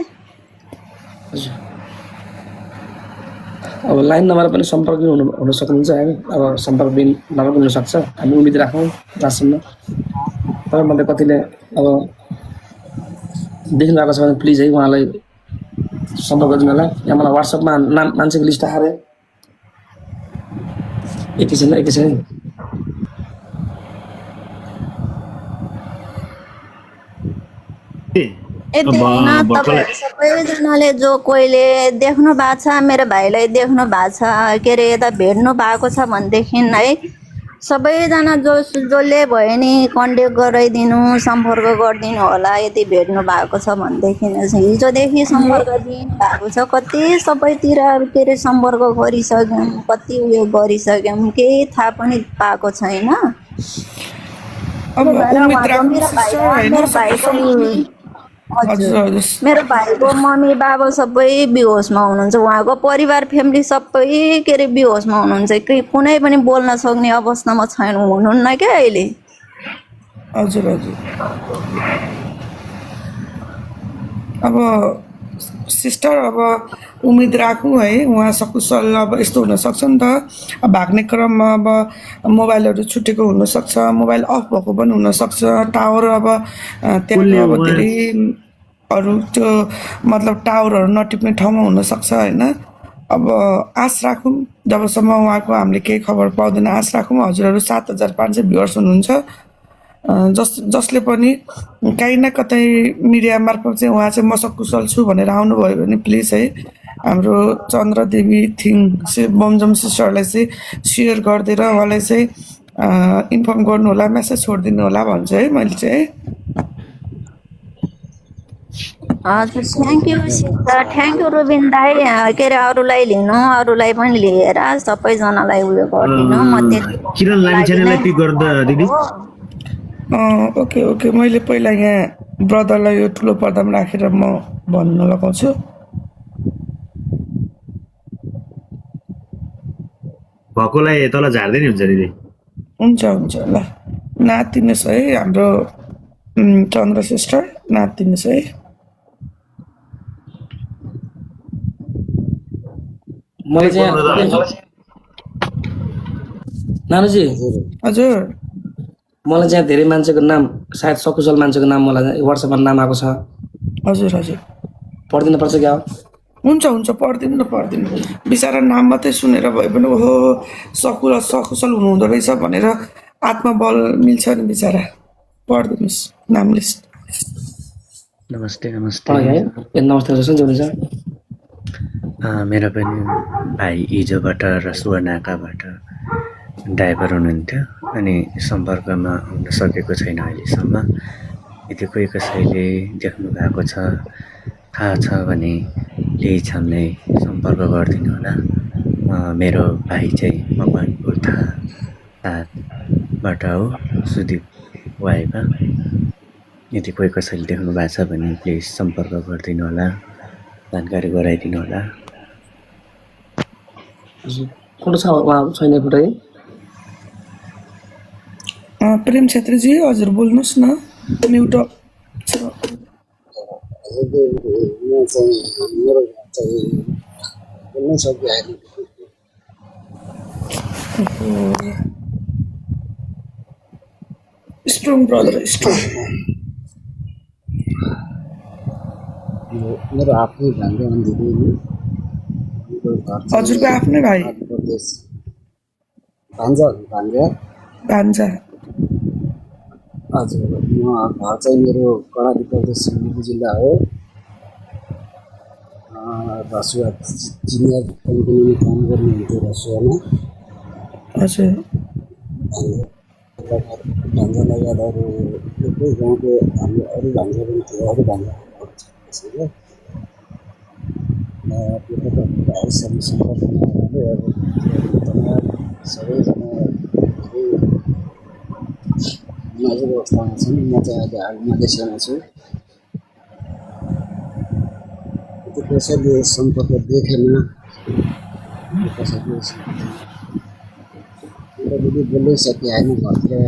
अब लाइन नभएर पनि सम्पर्क हुन सक्नुहुन्छ हामी। अब सम्पर्क नभएर पनि हुनसक्छ, हामी उम्मिद राखौँ जहाँसम्म। तपाईँमध्ये कतिले अब देख्नु भएको छ भने प्लिज है उहाँलाई सम्पर्क गरिदिनु होला। यहाँ मलाई वाट्सएपमा नाम मान्छेको लिस्ट आएर एकैछिन सबैजनाले जो कोहीले देख्नु भएको छ मेरो भाइलाई देख्नु भएको छ के अरे यता भेट्नु भएको छ भनेदेखि है सबैजना जसले भयो नि कन्ट्याक्ट गराइदिनु सम्पर्क गरिदिनु होला। यदि भेट्नु भएको छ भनेदेखि हिजोदेखि सम्पर्क दिनु भएको छ, कति सबैतिर के अरे सम्पर्क गरिसक्यौँ, कति उयो गरिसक्यौँ, केही थाहा पनि पाएको छैन। हजुर हजुर मेरो भाइको मम्मी बाबा सबै बेहोसमा हुनुहुन्छ, उहाँको परिवार फ्यामिली सबै के अरे बेहोसमा हुनुहुन्छ, कुनै पनि बोल्न सक्ने अवस्थामा छैन हुनुहुन्न क्या अहिले। हजुर हजुर अब सिस्टर अब उम्मेद राखौँ है, उहाँ सकुशल। अब यस्तो हुनसक्छ नि त, अब भाग्ने क्रममा अब मोबाइलहरू छुटेको हुनसक्छ, मोबाइल अफ भएको पनि हुनसक्छ, टावर अब त्यहाँको अब धेरै अरू त्यो मतलब टावरहरू नटिप्ने ठाउँमा हुनसक्छ होइन। अब आश राखौँ जबसम्म उहाँको हामीले केही खबर पाउँदैन, आश राखौँ। हजुरहरू 7500 भ्युअर्स हुनुहुन्छ, जसले पनि काहीँ न कतै मिडिया मार्फत चाहिँ उहाँ चाहिँ म सकुशल छु भनेर आउनुभयो भने प्लिज है हाम्रो चन्द्रदेवी थिङ बमजम सिस्टरलाई चाहिँ सेयर गरिदिएर उहाँलाई चाहिँ इन्फर्म गर्नु होला, मेसेज छोडिदिनु होला भन्छु है मैले चाहिँ। हजुर thank you sister, thank you Rubin दाई। के अरे अरूलाई लिनु, अरूलाई पनि लिएर सबैजनालाई उयो गरिदिनु। म किरण लामिछानेलाई पिक गर्दा दिदी। ओके ओके, मैले पहिला यहाँ ब्रदरलाई यो ठुलो पर्दामा राखेर म भन्न लगाउँछु। भएकोलाई तल झार्दै नि हुन्छ दिदी। हुन्छ हुन्छ ल, नातिनुहोस् है हाम्रो चन्द्र सिस्टर, नातिनुहोस् है। मलाई चाहिँ नानुजी हजुर मलाई चाहिँ धेरै मान्छेको नाम, सायद सकुशल मान्छेको नाम मलाई वाट्सएपमा नाम आएको छ। हजुर हजुर पढिदिनु पर्छ क्या? हुन्छ हुन्छ, पढिदिनु न पढिदिनु। बिचरा नाम मात्रै सुनेर भए पनि ओहो सकुशल हुनुहुँदो रहेछ भनेर आत्मबल मिल्छ नि बिचरा। पढिदिनुहोस् नाम लिस्ट। नमस्ते नमस्ते। नमस्ते सन्चै हुनुहुन्छ? मेरो पनि भाइ हिजोबाट रसुवानाकाबाट ड्राइभर हुनुहुन्थ्यो, अनि सम्पर्कमा आउन सकेको छैन अहिलेसम्म। यदि कोही कसैले देख्नु भएको छ, थाहा छ भने प्लिज हामीलाई सम्पर्क गरिदिनु होला। मेरो भाइ चाहिँ मकवानपुर थाहाबाट हो, सुदीप वाइबा। यदि कोही कसैले देख्नु भएको छ भने प्लिज सम्पर्क गरिदिनु होला, जानकारी गराइदिनु होला। फोटो छ उहाँ छैन फोटो है? प्रेम छेत्रीजी हजुर बोल्नुहोस् न, म्युट छ। Strong brother strong. मेरो आफ्नै भान्जा दिदी, हजुरको आफ्नै भाइ भान्जा भान्जा भान्जा। हजुर, घर चाहिँ मेरो कर्णाली प्रदेश सिलगढी जिल्ला हो। रसुवा जिनियर कम्पनीमा काम गर्नुहुन्थ्यो रसुवामा। हजुर भान्जालाई याद अरू एकै गाउँको हाम्रो अरू भान्जा पनि थियो, अरू भान्जा अहिलेसम्म सम्पर्कमा अब सबैजना धेरै नाजुक अवस्थामा छन्। म चाहिँ अहिले हाल मलेसियामा छु। कसैले सम्पर्क देखेन, कसैले दिदी बोल्दै सके होइन, घरतिर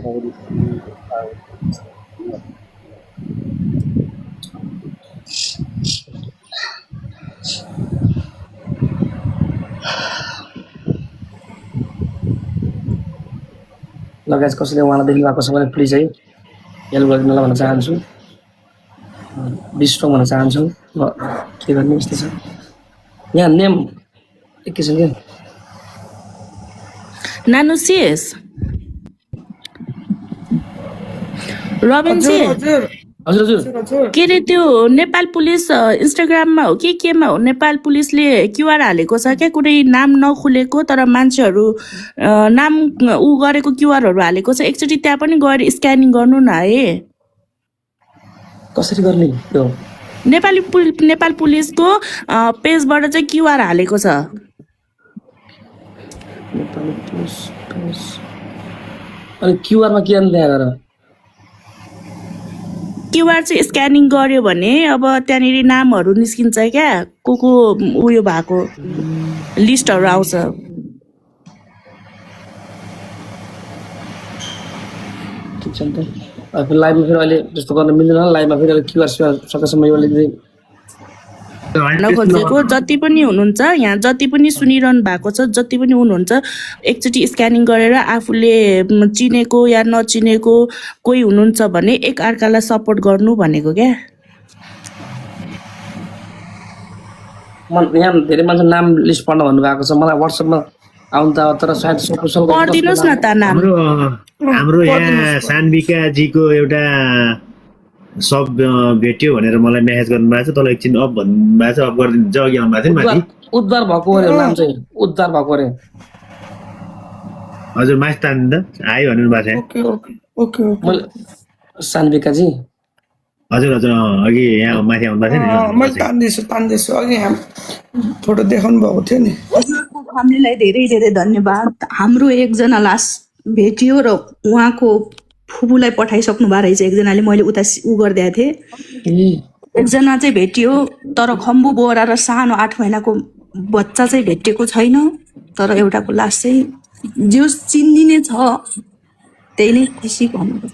लगायत कसैले उहाँलाई देख्नु भएको छ भने प्लिज है हेल्प गरिदिनु भन्न चाहन्छु, विश्व भन्न चाहन्छु। के गर्ने यस्तो छ यहाँ नेम एकैछिन क्या नानु सिएस रबिनजी। हजुर हजुर के अरे त्यो नेपाल पुलिस इन्स्टाग्राममा हो कि केमा हो, नेपाल पुलिसले क्युआर हालेको छ क्या, कुनै नाम नखुलेको तर मान्छेहरू नाम ऊ गरेको क्युआरहरू हालेको छ। एकचोटि त्यहाँ पनि गएर स्क्यानिङ गर्नु न है। कसरी गर्ने त्यो? नेपाल पुलिसको पेजबाट चाहिँ क्युआर हालेको छ। Nepali police page. अनि क्युआरमा के गर्ने त्यहाँ गएर? क्युआर चाहिँ स्क्यानिङ गर्यो भने अब त्यहाँनिर नामहरू निस्किन्छ क्या को उयो भएको लिस्टहरू आउँछ। ठिक छ नि त। अब लाइभमा फेरि अहिले त्यस्तो गर्न मिल्दैन। लाइभमा फेरि क्युआर सकेसम्म यो अलिकति भन्न खोजेको जति पनि हुनुहुन्छ यहाँ, जति पनि सुनिरहनु भएको छ, जति पनि हुनुहुन्छ, एकचोटि स्क्यानिङ गरेर आफूले चिनेको या नचिनेको कोही हुनुहुन्छ भने एक अर्कालाई सपोर्ट गर्नु भनेको क्या। यहाँ धेरै मान्छे नाम लिस्ट पढ्न भन्नुभएको छ मलाई व्हाट्सएपमा आउनु त, तर सायद सोसल पढिदिनुहोस् न त नाम। हाम्रो यहाँ सानविकाजीको एउटा सब भेट्यो भनेर मलाई मेसेज गर्नुभएको छ। तल एकछिन अफ भन्नुभएको छ, अफ गरिदिनुहुन्छ। अघि आउनुभएको थियो नि माथि, उद्धार भएको अरे नाम चाहिँ, उद्धार भएको अरे। हजुर माथि तान्नु त आयो भन्नुभएको थियो। ओके मैले सानविकाजी हजुर हजुर अघि यहाँ माथि आउनुभएको थियो नि। मैले तान्दैछु अघि यहाँ फोटो देखाउनु भएको थियो नि। हजुरको फ्यामिलीलाई धेरै धेरै धन्यवाद। हाम्रो एकजना लास भेटियो र उहाँको फुपूलाई पठाइसक्नु भएको रहेछ एकजनाले, मैले उता उ गरिदिएको थिएँ। एकजना चाहिँ भेटियो तर खम्बु बोरा र सानो 8 महिनाको बच्चा चाहिँ भेटिएको छैन, तर एउटाको लास चाहिँ जो चिनिने छ त्यही नै खुसी भन्नु।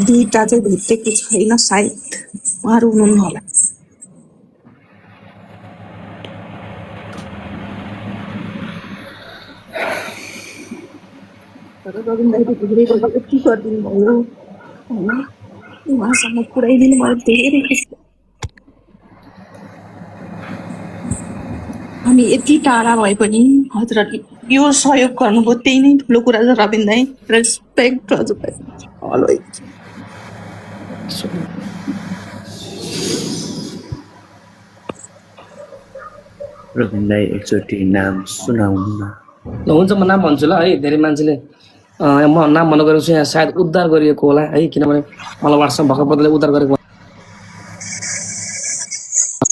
दुईटा चाहिँ भेटेको छैन, सायद उहाँहरू हुनुहुन्न होला। तर रविन दाइले भिडियोको यति गरिदिनु भयो होइन, उहाँसँग पुऱ्याइदिनु भयो, धेरै खुसी। हामी यति टाढा भए पनि हजुरहरूले यो सहयोग गर्नुभयो, त्यही नै ठुलो कुरा छ रविन दाइ। रेस्पेक्ट हजुरलाई अलवेज। रविनलाई एकचोटि नाम सुनाउनु न। ल हुन्छ, म नाम भन्छु ल है। धेरै मान्छेले म नाम भन्न गएको छु, यहाँ सायद उद्धार गरिएको होला है, किनभने मलाई व्हाट्सएप भर्खर बदले उद्धार गरेको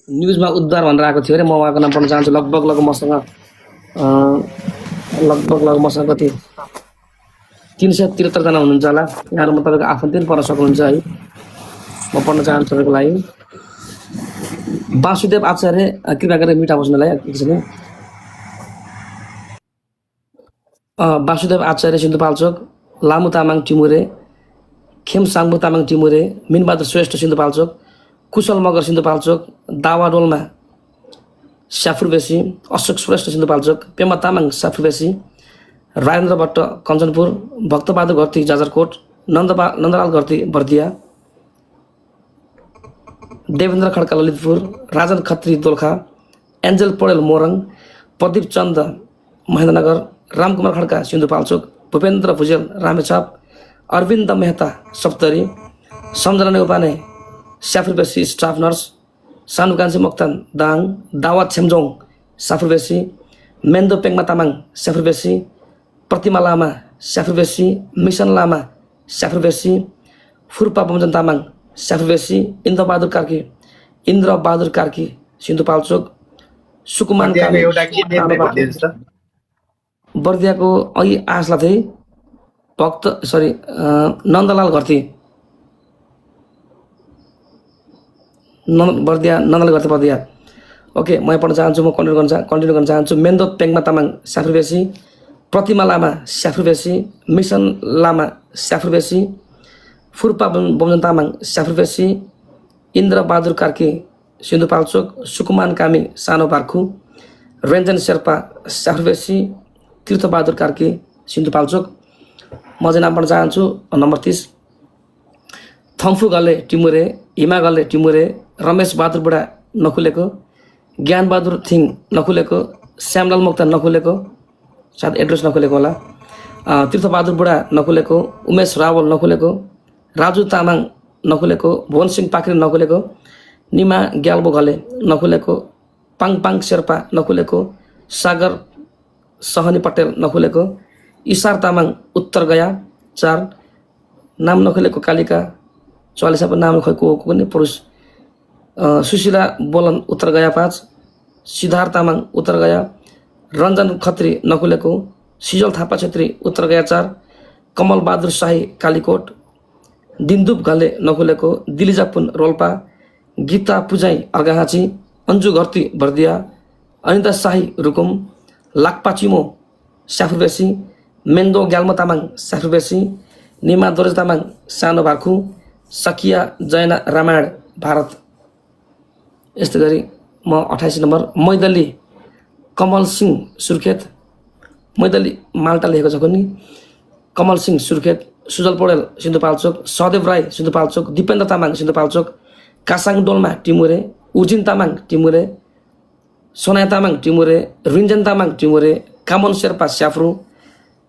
न्युजमा उद्धार भनेर आएको थियो अरे। म उहाँको नाम पढ्न चाहन्छु। लगभग मसँग कति 373 जना हुनुहुन्छ होला। यहाँहरू म तपाईँको आफन्ती पनि पढ्न सक्नुहुन्छ है। म पढ्न चाहन्छु तपाईँको लागि। वासुदेव आचार्य, कृपया गरेर मिठा बस्नुलाई एकछिन। वासुदेव आचार्य सिन्धुपाल्चोक, लामु तामाङ टिमुरे, खेम साङ्बु तामाङ टिमुरे, मिनबहादुर श्रेष्ठ सिन्धुपाल्चोक, कुशल मगर सिन्धुपाल्चोक, दावा डोल्मा स्याफुरबेसी, अशोक श्रेष्ठ सिन्धुपाल्चोक, पेमा तामाङ स्याफुरबेसी, राजेन्द्र भट्ट कञ्चनपुर, भक्तबहादुर घरती जाजरकोट, नन्दलाल घरती बर्दिया, देवेन्द्र खड्का ललितपुर, राजन खत्री दोलखा, एन्जेल पौडेल मोरङ, प्रदीप चन्द महेन्द्रनगर, रामकुमार खड्का सिन्धुपाल्चोक, भूपेन्द्र भुजेल रामेछाप, अरविन्द मेहता सप्तरी, सम्झना नेउपाने स्याफुरबेसी स्टाफ नर्स, सानु कान्छी मोक्तान दाङ, दावा छेम्जोङ स्याफुरबेसी, मेन्दो पेङ्मा तामाङ स्याफुरबेसी, प्रतिमा लामा स्याफुरबेसी, मिसन लामा स्याफुरबेसी, फुर्पा बमजन तामाङ स्याफुरबेसी, इन्द्र बहादुर कार्की सिन्धुपाल्चोक, सुकुमान बर्दियाको अघि आसला थिए नन्दलाल घरती नन्दलाल घरती बर्दिया। ओके, म यहाँ पढ्न चाहन्छु। म कन्टिन्यू गर्न चाहन्छु। मेन्दो पेङ्मा तामाङ स्याफुरबेसी, प्रतिमा लामा स्याफुरबेसी, मिसन लामा स्याफुरबेसी, फुर्पा बमजन तामाङ स्याफुरबेसी, इन्द्र बहादुर कार्की सिन्धुपाल्चोक, सुकुमान कामी सानो पार्खु, रञ्जन शेर्पा स्याफुरबेसी, तीर्थबहादुर कार्की सिन्धुपाल्चोक। म चाहिँ नाम पढ्न चाहन्छु। नम्बर 30 थम्फु गले टिमुरे, हिमा गले टिमुरे, रमेश बहादुर बुढा नखुलेको, ज्ञानबहादुर थिङ नखुलेको, श्यामलाल मोक्तान नखुलेको, सायद एड्रेस नखुलेको होला, तीर्थबहादुर बुढा नखुलेको, उमेश रावल नखुलेको, राजु तामाङ नखुलेको, भुवन सिंह पाखरी नखुलेको, निमा ग्याल्बो घले नखुलेको, पाङपाङ शेर्पा नखुलेको, सागर सहनी पटेल नखुलेको, इसार तामाङ उत्तर गया 4, नाम नखुलेको कालिका 44 पनि नाम नखुलेको पनि पुरुष, सुशीला बोलन उत्तर गया 5, सिद्धार्थ तामाङ उत्तर गया, रञ्जन खत्री नखुलेको, सिजल थापा छेत्री उत्तर गया 4, कमलबहादुर शाही कालीकोट, दिनदुप घले नखुलेको दिलिजा पुन रोल्पा, गीता पुजाई अर्घाहाँची, अन्जु घरती बर्दिया, अनिता शाही रुकुम, लाक्पा चिमो स्याफुरबेसी, मेन्दो ग्याल्मो तामाङ स्याफुरबेसी, निमा दोर्जे तामाङ सानो भार्खु, सकिया जैना रामायण भारत। यस्तै गरी म 28 नम्बर मैदली कमल सिंह सुर्खेत, मैदली माल्टा लेखेको छ कुनै, कमल सिंह सुर्खेत, सुजल पौडेल सिन्धुपाल्चोक, सहदेव राई सिन्धुपाल्चोक, दिपेन्द्र तामाङ सिन्धुपाल्चोक, कासाङ डोल्मा टिमुरे, उर्जिन तामाङ टिमुरे, सोनाया तामाङ टिमुरे, रिन्जन तामाङ टिमुरे, कामन शेर्पा स्याफ्रु,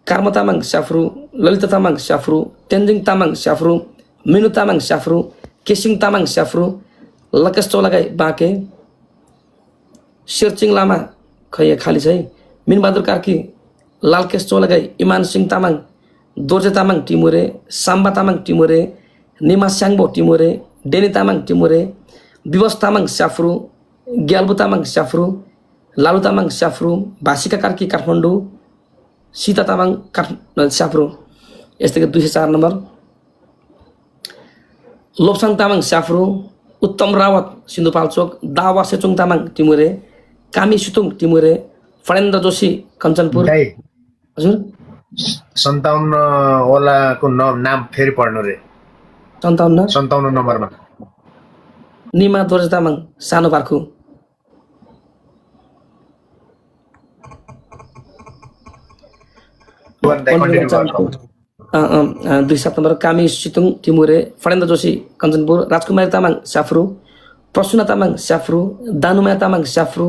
कार्म तामाङ स्याफ्रु, ललिता तामाङ स्याफ्रु, तेन्जिङ तामाङ स्याफ्रु, मिनु तामाङ स्याफ्रु, केसिङ तामाङ स्याफ्रु, लकेश चौलागाई बाँके, शेरचिङ लामा खै खाली छ है, मिनबहादुर कार्की, लालकेश चौलागाई, इमान सिंह तामाङ, दोर्जे तामाङ टिमुरे, साम्बा तामाङ टिमुरे, निमा स्याङ्बो टिमुरे, डेनी तामाङ टिमुरे, विवश तामाङ स्याफ्रु, ग्याल्बु तामाङ स्याफ्रु, लालु तामाङ स्याफ्रु, भाषिका कार्की काठमाडौँ, सीता तामाङ स्याफ्रु। यस्तै गरी 204 नम्बर लोप्साङ तामाङ स्याफ्रु, उत्तम रावत सिन्धुपाल्चोक, दावा सेचुङ तामाङ टिमुरे, कामी सुतुङ टिमुरे, फणेन्द्र जोशी कञ्चनपुर। हजुर 57 वालाको नाम फेरि पढ्नु रे। 57 नम्बरमा निमा दोर्जे तामाङ सानो भार्खु। दुई सेप्टेम्बर कामी सितुङ टिमुरे, फणेन्द्र जोशी कञ्चनपुर, राजकुमारी तामाङ स्याफ्रु, प्रसुना तामाङ स्याफ्रु, दानुमाया तामाङ स्याफ्रु,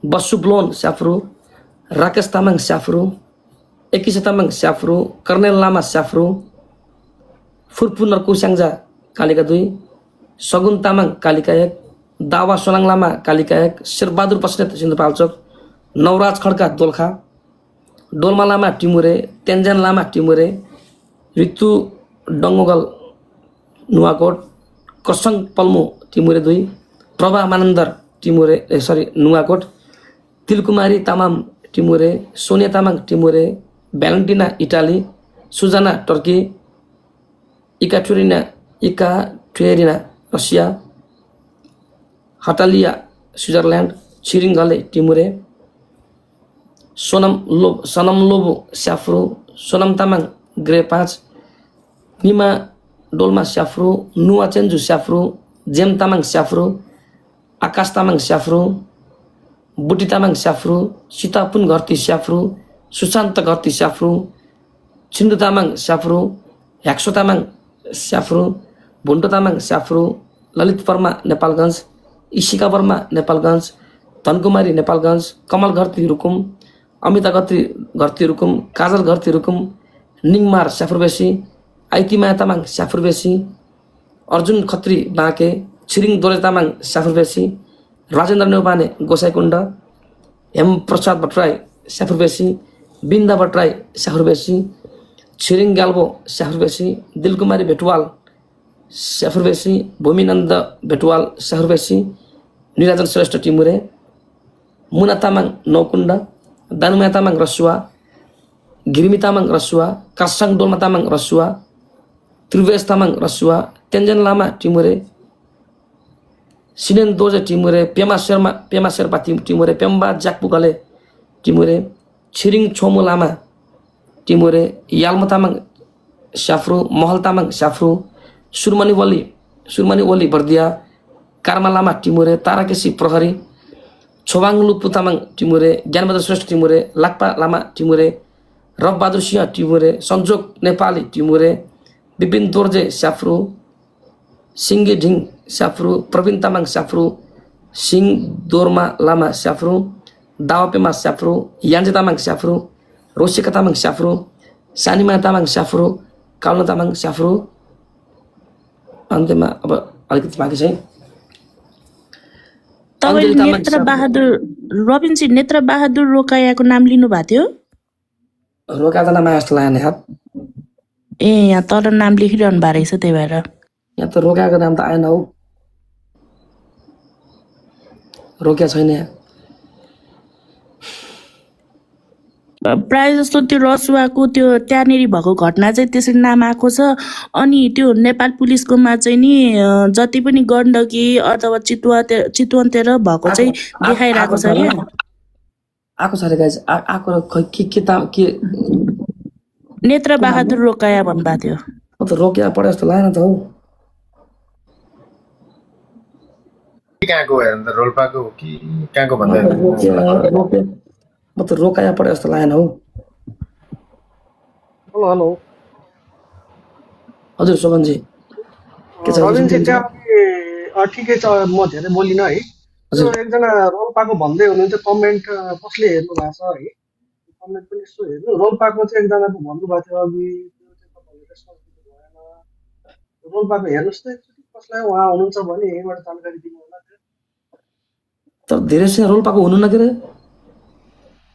बसु ब्लोन स्याफ्रु, राकेश तामाङ स्याफ्रु, एकिसा तामाङ स्याफ्रु, कर्नेल लामा स्याफ्रु, फुर्पु नर्कु स्याङ्जा कालिका 2, सगुन तामाङ कालिका 1, दावा सोलाङ लामा कालिका 1, शेरबहादुर बस्नेत सिन्धुपाल्चोक, नवराज खड्का दोलखा, डोल्मा लामा टिमुरे, तेन्जेन लामा टिमुरे, ऋतु डङ्गोगल Nuwakot, कसङ पल्मु Timure 2, Prabha Manandhar Timure Nuwakot, Tilkumari Tamang Timure, Sonia Tamang Timure, Valentina Italy, Susanna Turkey, Ekaterina Russia, हटालिया स्विजरल्यान्ड, छिरिङ घले टिमुरे, सनम लोबो स्याफ्रु, सोनम तामाङ ग्रे 5, निमा डोल्मा स्याफ्रु, नुवा चेन्जु स्याफ्रु, जेम तामाङ स्याफ्रु, आकाश तामाङ स्याफ्रु, बुटी तामाङ स्याफ्रु, सीतापुन घरती स्याफ्रु, सुशान्त घरती स्याफ्रु, छिन्दु तामाङ स्याफ्रु, ह्याक्सो तामाङ स्याफ्रु, भुन्टो तामाङ स्याफ्रु, ललित वर्मा नेपालगञ्ज, इशिका वर्मा नेपालगञ्ज, धनकुमारी नेपालगञ्ज, कमल घरती रुकुम, अमिता घरती रुकुम, काजल घरती रुकुम, निङमार स्याफुरबेसी, आइतिमाया तामाङ स्याफुरबेसी, अर्जुन खत्री बाँके, छिरिङ दोर्जे तामाङ स्याफुरबेसी, राजेन्द्र नेउपाने गोसाइकुण्ड, हेम प्रसाद भट्टराई स्याफुरबेसी, बिन्दा भट्टराई स्याफुरबेसी, छिरिङ ग्याल्बो स्याफुरबेसी, दिलकुमारी भेटवाल स्याफुरबेसी, भूमिनन्द भेटवाल स्याफुरबेसी, निराजन श्रेष्ठ टिमुरे, मुना तामाङ नौकुण्ड, दानुमाया तामाङ रसुवा, घिर्मी तामाङ रसुवा, कासाङ डोल्मा तामाङ रसुवा, त्रिवेश तामाङ रसुवा, तेन्जेन लामा टिमुरे, सिनेन दोर्जे टिमुरे, पेमा शेर्पा टिमुरे, पेम्बा ज्याकपु गले टिमुरे, छिरिङ छोमु लामा टिमुरे, याल्मो तामाङ स्याफ्रु, महल तामाङ स्याफ्रु, सुरमनी ओली बर्दिया, कार्मा लामा टिमुरे, ताराकेसी प्रहरी, छोबाङ लुप्पु तामाङ टिमुरे, ज्ञानबहादुर श्रेष्ठ टिमुरे, लाक्पा लामा टिमुरे, रबबहादुर सिंह टिमुरे, सन्जोक नेपाली टिमुरे, विपिन दोर्जे स्याफ्रु, सिङ्गे ढिङ स्याफ्रु, प्रवीण तामाङ स्याफ्रु, सिङ दोर्मा लामा स्याफ्रु, दावापेमा स्याफ्रु, यान्जे तामाङ स्याफ्रु, रोसिका तामाङ स्याफ्रु, सानिमा तामाङ स्याफ्रु, काल्न तामाङ स्याफ्रु। अन्त्यमा अब अलिकति बाँकी छ। तपाईले नेत्र बहादुर रबिनजी नेत्र बहादुर रोकायाको नाम लिनु भएको थियो? रोका त नाम जस्तो लाग्यो नि हात। ए यहाँ तर नाम लेखिरहनु भएको रहेछ त्यही भएर। यहाँ त रोकाको नाम त आएन हौ। रोक्या छैन यहाँ। प्रायः जस्तो त्यो रसुवाको त्यो त्यहाँनिर भएको घटना चाहिँ त्यसरी नाम आएको छ। अनि त्यो नेपाल पुलिसकोमा चाहिँ नि जति पनि गण्डकी अथवा चितवनतिर भएको चाहिँ देखाइरहेको छ क्या। आएको छ अरे गाइज, आएको खै के नेत्र बहादुर रोकाया भन्नुभएको थियो। म त रोकिया पढे जस्तो लागेन त हौ। कहाँको हो अन्त रोल्पाको हो कि कहाँको भन्दै म त रोकाया पढे जस्तो लागेन हौ। हेलो हेलो हजुर शोभनजी के छ? रविनजी त्यहाँ ठिकै छ, म धेरै बोलिनँ है। त्यो एकजना रोल्पाको भन्दै हुनुहुन्छ कमेन्ट, कसले हेर्नु भएको छ है कमेन्ट पनि यसो हेर्नु। रोल्पाको चाहिँ एकजनाको भन्नुभएको थियो अघि, त्यो चाहिँ तपाईँहरूले रेस्पोन्स दिनु भएन। रोल्पाको हेर्नुहोस् त एकचोटि कसलाई उहाँ हुनुहुन्छ भने यहीँबाट जानकारी दिनु होला। तर धेरै चाहिँ रोल्पाको हुनु न के रे?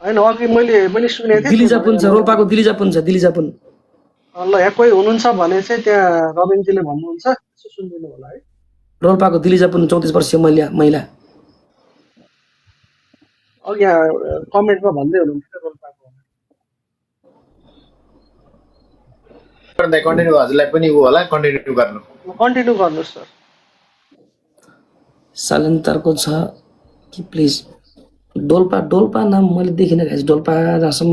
होइन अघि मैले पनि सुनेको थिएँ। दिलिजापुन छ, रोल्पाको दिलिजापुन छ, दिलिजापुन। ल यहाँ कोही हुनुहुन्छ भने चाहिँ त्यहाँ रविनजीले भन्नुहुन्छ, यसो सुनिदिनु होला है। रोल्पाको दिलिजापुन 34 वर्षीय महिला। अघि यहाँ कमेन्टमा भन्दै हुनुहुन्थ्यो रोल्पाको। कन्टिन्यू, हजुरलाई पनि ऊ होला, कन्टिन्यू गर्नु। कन्टिन्यू गर्नुहोस् सर। सालेन्तरको छ कि प्लिज डोल्पा नाम मैले देखिनँ गाइस। डोल्पा जहाँसम्म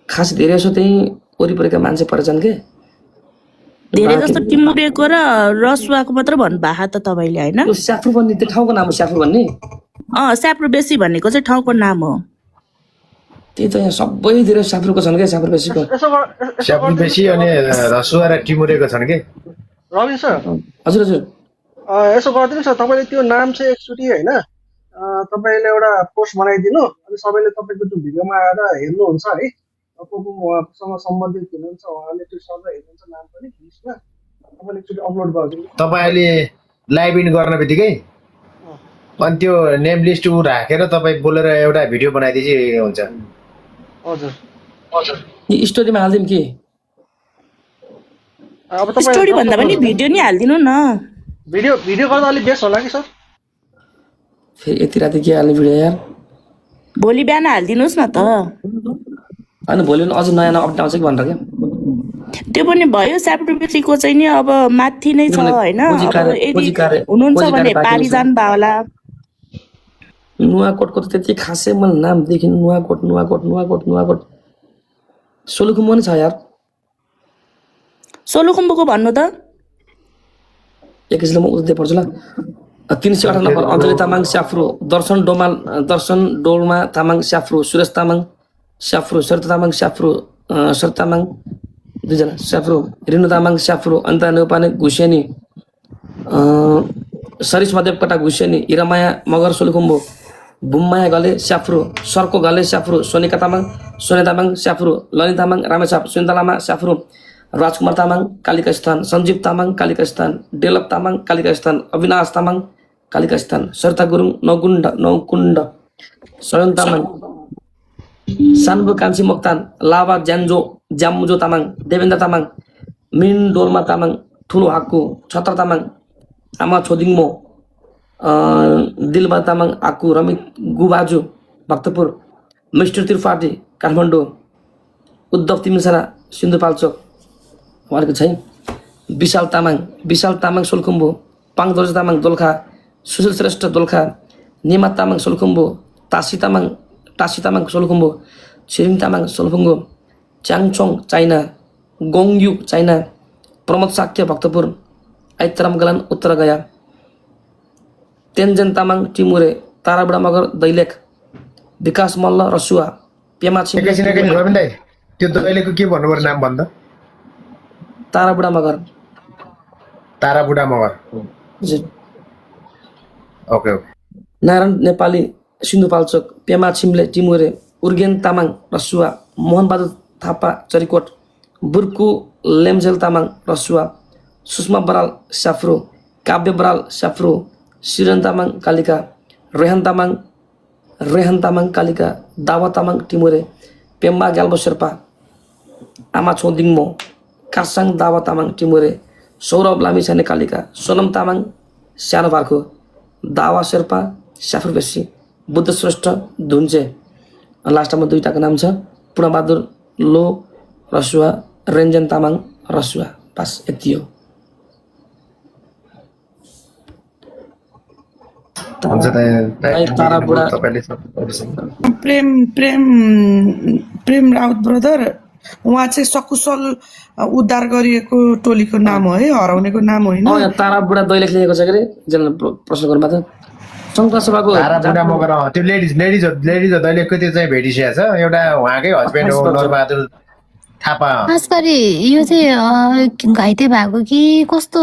खास धेरै जसो त्यही वरिपरिका मान्छे परेछन् के। धेरै जस्तो टिमुरेको र रसुवाको मात्र भन्नुभएको त तपाईँले होइन? त्यो स्याफ्रो भन्ने त्यो ठाउँको नाम हो, स्याफ्रो भन्ने। स्याफ्रो बेसी भनेको चाहिँ ठाउँको नाम हो। त्यही त यहाँ सबै धेरै स्याफ्रोको छन् क्या, स्याफ्रो बेसीको। स्याफ्रो बेसी अनि रसुवा र टिमुरेको छन् के। रविन सर हजुर हजुर यसो गरिदिनुहोस् न, तपाईँले त्यो नाम चाहिँ एकचोटि होइन तपाईँले एउटा पोस्ट बनाइदिनु, अनि सबैले तपाईँको त्यो भिडियोमा आएर हेर्नुहुन्छ है, उहाँसँग सम्बन्धित हुनुहुन्छ, उहाँले त्यो सबै हेर्नुहुन्छ नाम पनि लिस्टमा, तपाईँले एकचोटि अपलोड गरिदिनु। तपाईँ अहिले लाइभ इन गर्न बित्तिकै अनि त्यो नेम लिस्ट ऊ राखेर तपाईँ बोलेर एउटा भिडियो बनाइदिए हुन्छ। हजुर स्टोरीमा हालिदिउँ कि? अब स्टोरी भन्दा पनि भिडियो नि हालिदिनु न। भिडियो गर्दा अलिक बेस्ट होला कि सर? फेरि यति राति के हाल्ने भिडियो यार? भोलि बिहान हालिदिनुहोस् न त। होइन भोलि अझ नयाँ अपडेट आउँछ कि भनेर क्या। त्यो पनि भयो। स्याप्रोबेसीको चाहिँ नि अब माथि नै छ होइन। हुनुहुन्छ भने पारी जानु भयो होला। नुवाकोटको त त्यति खासै मैले नाम देखिनु। नुवाकोट सोलुखुम्बु नि छ यार। सोलुखुम्बुको भन्नु त एकैछिन म उठ्दै पर्छु ल। 308 नम्बर अञ्जली तामाङ स्याफ्रो, दर्शन डोल्मा तामाङ स्याफ्रो, सुरेश तामाङ स्याफ्रो, सरिता तामाङ स्याफ्रो, सरिता तामाङ 2 जना स्याफ्रो, रिनु तामाङ स्याफ्रो, अनिता नेउपाने घुसेनी, सरिस्मा देवकोटा घुसेनी, हिरामाया मगर सोलुखुम्बु, भुममाया गले स्याफ्रो, सर्को गले स्याफ्रो, सोनिका तामाङ स्याफ्रो, लनी तामाङ रामेछाप, सुनिता लामा स्याफ्रो, राजकुमार तामाङ कालिका स्थान, सञ्जीव तामाङ कालिका स्थान, डेलप तामाङ कालिका स्थान, अविनाश तामाङ कालिका स्थान, सरिता गुरुङ नौकुण्ड, स्वयं तामाङ, सानबु कान्छी मोक्तान, लाभा ज्यामुजो तामाङ, देवेन्द्र तामाङ, मिन डोल्मा तामाङ, ठुलो हाक्कु, छत्र तामाङ, आमा छोदिङमो, दिलबा तामाङ आक्कु, रमित गुबाजु भक्तपुर, मिस्टर त्रिपाठी काठमाडौँ, उद्धव तिमिलसाना सिन्धुपाल्चोक उहाँको छैन, विशाल तामाङ सोलुखुम्बु, पाङ दर्जा तामाङ दोलखा, सुशील श्रेष्ठ दोलखा, निमा तामाङ सोलुखुम्बु, टासी तामाङ सोलुखुम्बु, छिरिङ तामाङ सोलुखुम्बु, च्याङचोङ चाइना, गोङयु चाइना, प्रमोद साक्य भक्तपुर, आइतराम गलान उत्तर गया, तेन्जेन तामाङ टिमुरे, ताराबुढा मगर दैलेख, विकास मल्ल रसुवा, पेमा छिम। त्यो दैलेखको के भन्नुपर्ने नाम भन्दा? ताराबुढा मगर। ओके। नारायण नेपाली सिन्धुपाल्चोक, पेमा छिम्ले टिमुरे, उर्गेन तामाङ रसुवा, मोहनबहादुर थापा चरिकोट, बुर्कु लेम्जेल तामाङ रसुवा, सुषमा बराल स्याफ्रो, काव्य बराल स्याफ्रो, सिरन तामाङ कालिका, रेहान तामाङ कालिका, दावा तामाङ टिमुरे, पेम्बा ग्याल्बो शेर्पा, आमा छोदिङमो, कासाङ दावा तामाङ टिमुरे, सौरभ लामिछाने कालिका, सोनम तामाङ सानो भाको, दावा शेर्पा स्याफ्रो बेसी, बुद्ध श्रेष्ठ धुन्चे। लास्टमा 2टाको नाम छ पूर्णबहादुर लो रसुवा, रञ्जन तामाङ रसुवा। बस यति हो। तारा बुढा प्रेम प्रेम प्रेम राउत ब्रदर, उहाँ चाहिँ सकुशल उद्धार गरिएको टोलीको नाम हो है, हराउनेको नाम होइन। तारा बुढा दैलेख लेखेको छ के अरे एकजना प्रश्न गर्नुभएको थियो सङ्घ सभाको तारा बुढा मगर त्यो लेडिज दैलेखको त्यो चाहिँ भेटिसकेको छ। एउटा उहाँकै हस्बेन्ड हो नरबहादुर थापा। खास गरी यो चाहिँ घाइते भएको कि कस्तो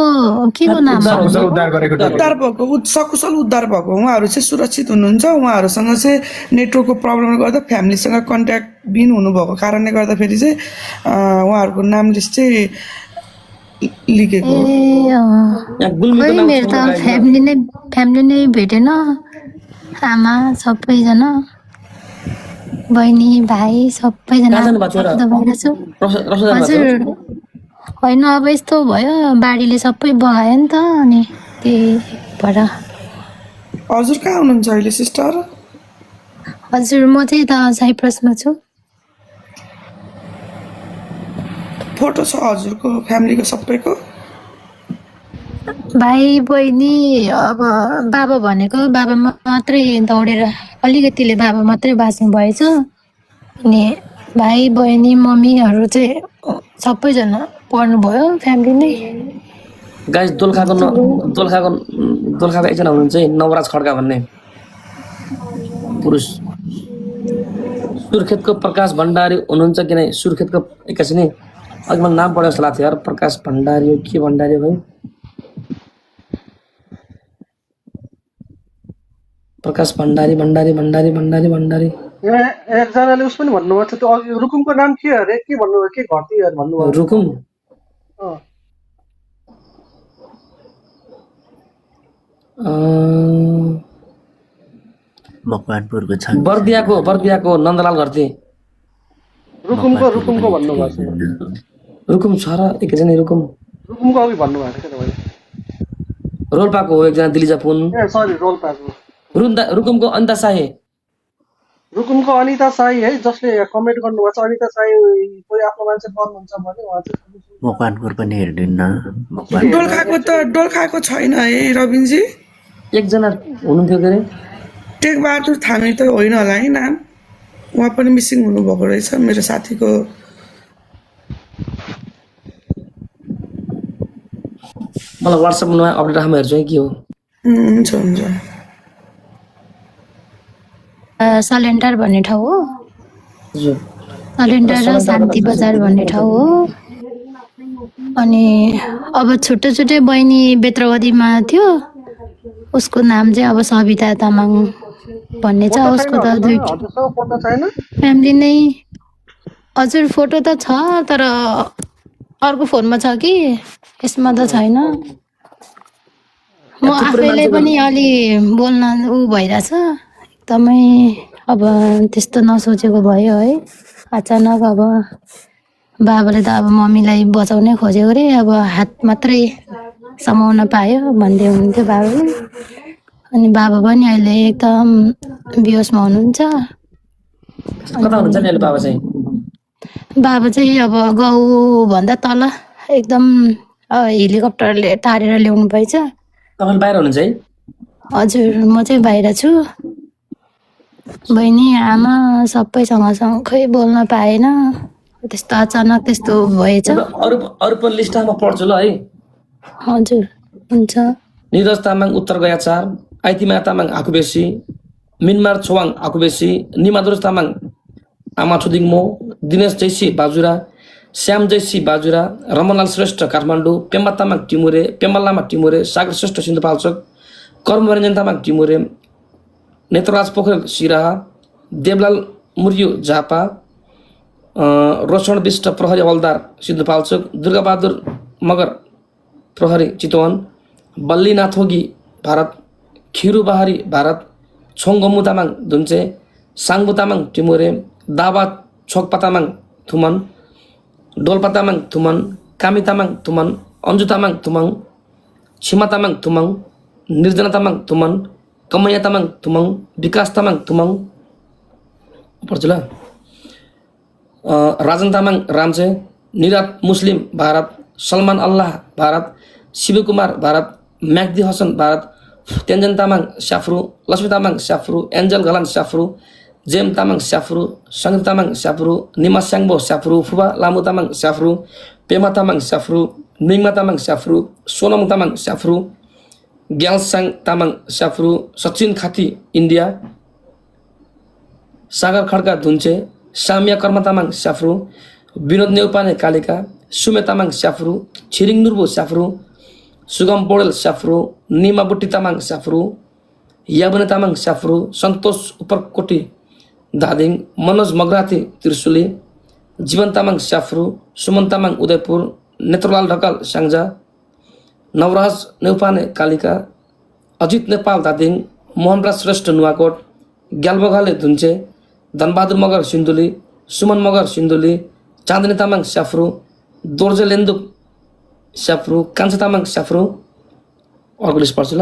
के को नाम हो? उद्धार गरेको उद्धार भएको सकुशल उद्धार भएको उहाँहरू चाहिँ सुरक्षित हुनुहुन्छ। उहाँहरूसँग चाहिँ नेटवर्कको प्रब्लमले गर्दा फ्यामिलीसँग कन्ट्याक्ट बिन हुनुभएको कारणले गर्दाखेरि चाहिँ उहाँहरूको नाम लिस्ट चाहिँ लिखेको। खै मेरो त फ्यामिली नै भेटेन, आमा सबैजना, बहिनी भाइ सबैजना बाहिर छु। हजुर होइन, अब यस्तो भयो बाढीले सबै बगायो नि त, अनि त्यही भएर। हजुर कहाँ हुनुहुन्छ अहिले सिस्टर? हजुर म चाहिँ यता साइप्रसमा छु। फोटो छ हजुरको फ्यामिलीको सबैको? भाइ बहिनी, अब बाबा भनेको बाबा मात्रै दौडेर अलिकतिले बाबा मात्रै बाँच्नु भएछ, अनि भाइ बहिनी मम्मीहरू चाहिँ सबैजना पढ्नुभयो फ्यामिली नै। गाइस दोलखाको एकजना हुनुहुन्छ है नवराज खड्का भन्ने पुरुष। सुर्खेतको प्रकाश भण्डारी हुनुहुन्छ कि नै? सुर्खेतको एकैछिन है, अघि मलाई नाम पढेको जस्तो लाग्थ्यो यार, प्रकाश भण्डारी हो के भण्डारी हो? प्रकाश भण्डारी एकजनाले उस पनि भन्नुभएको थियो, त्यो अघि रुकुमको नाम के अरे, के भन्नुभयो, के घट्यो यार भन्नुभयो? रुकुम मकवानपुरको छ, बर्दियाको नन्दलाल घरती। रुकुमको भन्नुभएको थियो। रुकुम छ र एकजना रुकुमको अघि भन्नुभएको थियो तपाईँले। रोल्पाको हो एकजना दिलिजा पुन। सरी रोल्पाको। रुकुमको अनिता साई। रुकुमको अनिता साई है, जसले कमेन्ट गर्नुभएको छ। अनिता साई कोही आफ्नो मान्छे पर्नुहुन्छ भने उहाँ चाहिँ मकवानपुर पनि हेर्दिन्न। डोल्खाको छैन है रविनजी? एकजना हुनुहुन्थ्यो के अरे टेकबहादुर थामी त होइन होला है नाम? उहाँ पनि मिसिङ हुनुभएको रहेछ मेरो साथीको। मलाई वाट्सएपमा अपडेट राख्नु हेर्छु है के हो। हुन्छ हुन्छ। सलेन्डर भन्ने ठाउँ हो, सलेन्डर र शान्ति बजार भन्ने ठाउँ हो। अनि अब छुट्टै छुट्टै बहिनी बेत्रवतीमा थियो, उसको नाम चाहिँ अब सविता तामाङ भन्ने छ। उसको त फ्यामिली नै। हजुर फोटो त छ तर अर्को फोनमा छ कि यसमा त छैन। म आफैले पनि अलि बोल्न भइरहेछ एकदमै। अब त्यस्तो नसोचेको भयो है, अचानक अब बाबाले त अब मम्मीलाई बचाउनै खोजेको रे, अब हात मात्रै समाउन पायो भन्दै हुनुहुन्थ्यो बाबाले। अनि बाबा पनि अहिले एकदम बेहोसमा हुनुहुन्छ। बाबा चाहिँ अब गाउँभन्दा तल एकदम हेलिकप्टरले तारेर ल्याउनु भएछ। तपाईँ बाहिर हुनुहुन्छ है? हजुर म चाहिँ बाहिर छु। बहिनी आमा सबैसँग खै बोल्न पाएन, त्यस्तो अचानक त्यस्तो भएछ। अरू पनि लिस्टमा पढ्छु ल है। हजुर हुन्छ। निरज तामाङ उत्तर गया 4, आइतिमा तामाङ आकुबेसी, मिनमार छोवाङ आकुबेसी, निमादुर तामाङ आमा छुदिङमो, दिनेश जैसी बाजुरा, श्याम जैसी बाजुरा, रमनलाल श्रेष्ठ काठमाडौँ, पेम्बा तामाङ टिमुरे, पेम्बा लामा टिमुरे, सागर श्रेष्ठ सिन्धुपाल्चोक, कर्मरञ्जन तामाङ टिमुरे, नेत्रराज पोखरेल सिराहा, देवलाल मुर्यु झापा, रोशन विष्ट प्रहरी हवलदार सिन्धुपाल्चोक, दुर्गाबहादुर मगर प्रहरी चितवन, बल्ली नाथोगी भारत, खिरु बहारी भारत, छोङगमु तामाङ धुन्चे, साङ्बु तामाङ टिमुरे, दावा छोक्पा तामाङ थुमन, डोल्पा तामाङ थुमन, कामी तामाङ थुमन, अन्जु तामाङ थुमन, छिमा तामाङ थुमन, निर्जना तामाङ थुमन, कमैया तामाङ थुमन, विकास तामाङ थुमन। पढ्छु ल। राजन तामाङ रामचे, निरात मुस्लिम भारत, सलमान अल्लाह भारत, शिवकुमार भारत, म्याग्दी हसन भारत, तेन्जन तामाङ स्याफ्रु, लक्ष्मी तामाङ स्याफ्रु, एन्जल घलान स्याफ्रु, जेम तामाङ स्याफ्रु, सङ्गीत तामाङ स्याफ्रु, निमा स्याङ्बो स्याफ्रु, फुबा लामु तामाङ स्याफ्रु, पेमा तामाङ स्याफ्रु, निङमा तामाङ स्याफ्रु, सोनम तामाङ स्याफ्रु, ग्यालसाङ तामाङ स्याफ्रु, सचिन खाती इन्डिया, सागर खड्का धुन्चे, सामिया कर्मा तामाङ स्याफ्रु, विनोद नेउपाने कालिका, सुमे तामाङ स्याफ्रु, छिरिङ नुर्बु स्याफ्रु, सुगम पौडेल स्याफ्रु, निमा बुट्टी तामाङ स्याफ्रु, याबुने तामाङ स्याफ्रु, सन्तोष उपरकोटी धादिङ, मनोज मगराती त्रिशुली, जीवन तामाङ स्याफ्रु, सुमन तामाङ उदयपुर, नेत्रलाल ढकाल स्याङ्जा, नवराज नेउपाने कालिका, अजित नेपाल धादिङ, मोहनराज श्रेष्ठ नुवाकोट, ग्याल्बोघाले धुन्चे, धनबहादुर मगर सिन्धुली, सुमन मगर सिन्धुली, चाँदनी तामाङ स्याफ्रु, दोर्जे लेन्दुप स्याफ्रु, कान्छा तामाङ स्याफ्रु, अर्को लिस्ट पढ्छु ल।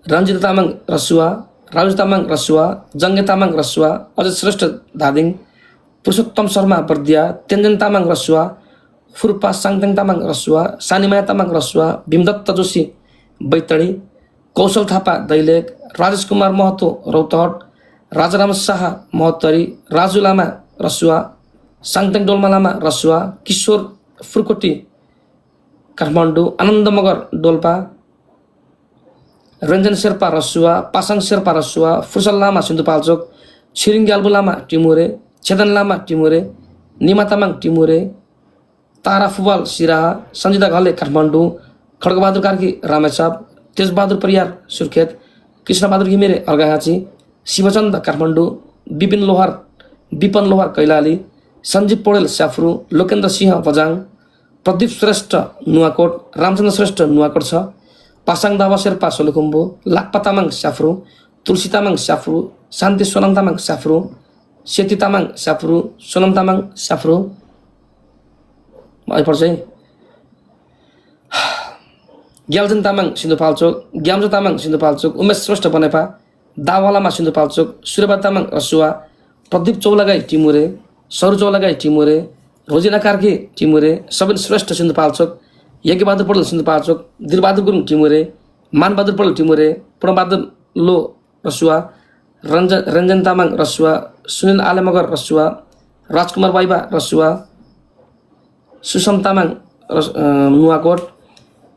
रञ्जित तामाङ रसुवा, राजु तामाङ रसुवा, जङ्गे तामाङ रसुवा, अजय श्रेष्ठ धादिङ, पुरुषोत्तम शर्मा बर्दिया, तेन्जन तामाङ रसुवा, फुर्पा साङतेङ तामाङ रसुवा, सानिमाया तामाङ रसुवा, भीमदत्त जोशी बैतडी, कौशल थापा दैलेख, राजेश कुमार महतो रौतहट, राजाराम शाह महोत्तरी, राजु लामा रसुवा, साङतेङ डोल्मा लामा रसुवा, किशोर फुर्कोटी काठमाडौँ, आनन्द मगर डोल्पा, रञ्जन शेर्पा रसुवा, पासाङ शेर्पा रसुवा, फुर्सल लामा सिन्धुपाल्चोक, छिरिङ ग्याल्बु लामा टिमुरे, छेदन लामा टिमुरे, निमा तामाङ टिमुरे, तारा फुवाल सिराहा, सञ्जिता घले काठमाडौँ, खड्गबहादुर कार्की रामेछाप, तेजबहादुर परियार सुर्खेत, कृष्णबहादुर घिमिरे अर्घाहाँची, शिवचन्द काठमाडौँ, विपिन लोहार कैलाली, सञ्जीव पौडेल स्याफ्रु, लोकेन्द्र सिंह बजाङ, प्रदीप श्रेष्ठ नुवाकोट, रामचन्द्र श्रेष्ठ नुवाकोट 6, पासाङ दावा शेर्पा सोलुखुम्बु, लाक्पा तामाङ स्याफ्रु, तुलसी तामाङ स्याफ्रु, शान्ति सोनाम तामाङ स्याफ्रु, सेती तामाङ स्याफ्रु, सोनम तामाङ स्याफ्रु, पर्छ है ग्याल्जन तामाङ सिन्धुपाल्चोक, ग्याम्जो तामाङ सिन्धुपाल्चोक, उमेश श्रेष्ठ बनेपा, दावालामा सिन्धुपाल्चोक, सूर्यबा तामाङ रसुवा, प्रदीप चौलागाई टिमुरे, सरू चौलागाई टिमुरे, रोजिना कार्की टिमुरे, सबिन श्रेष्ठ सिन्धुपाल्चोक, यज्ञबहादुर पौडेल सिन्धुपाल्चोक, दिलबहादुर गुरुङ टिमुरे, मानबहादुर पौडेल टिमुरे, पूर्णबहादुर लो रसुवा, रञ्जन तामाङ रसुवा, सुनिल आले मगर रसुवा, राजकुमार बाइबा रसुवा, सुषम तामाङ नुवाकोट,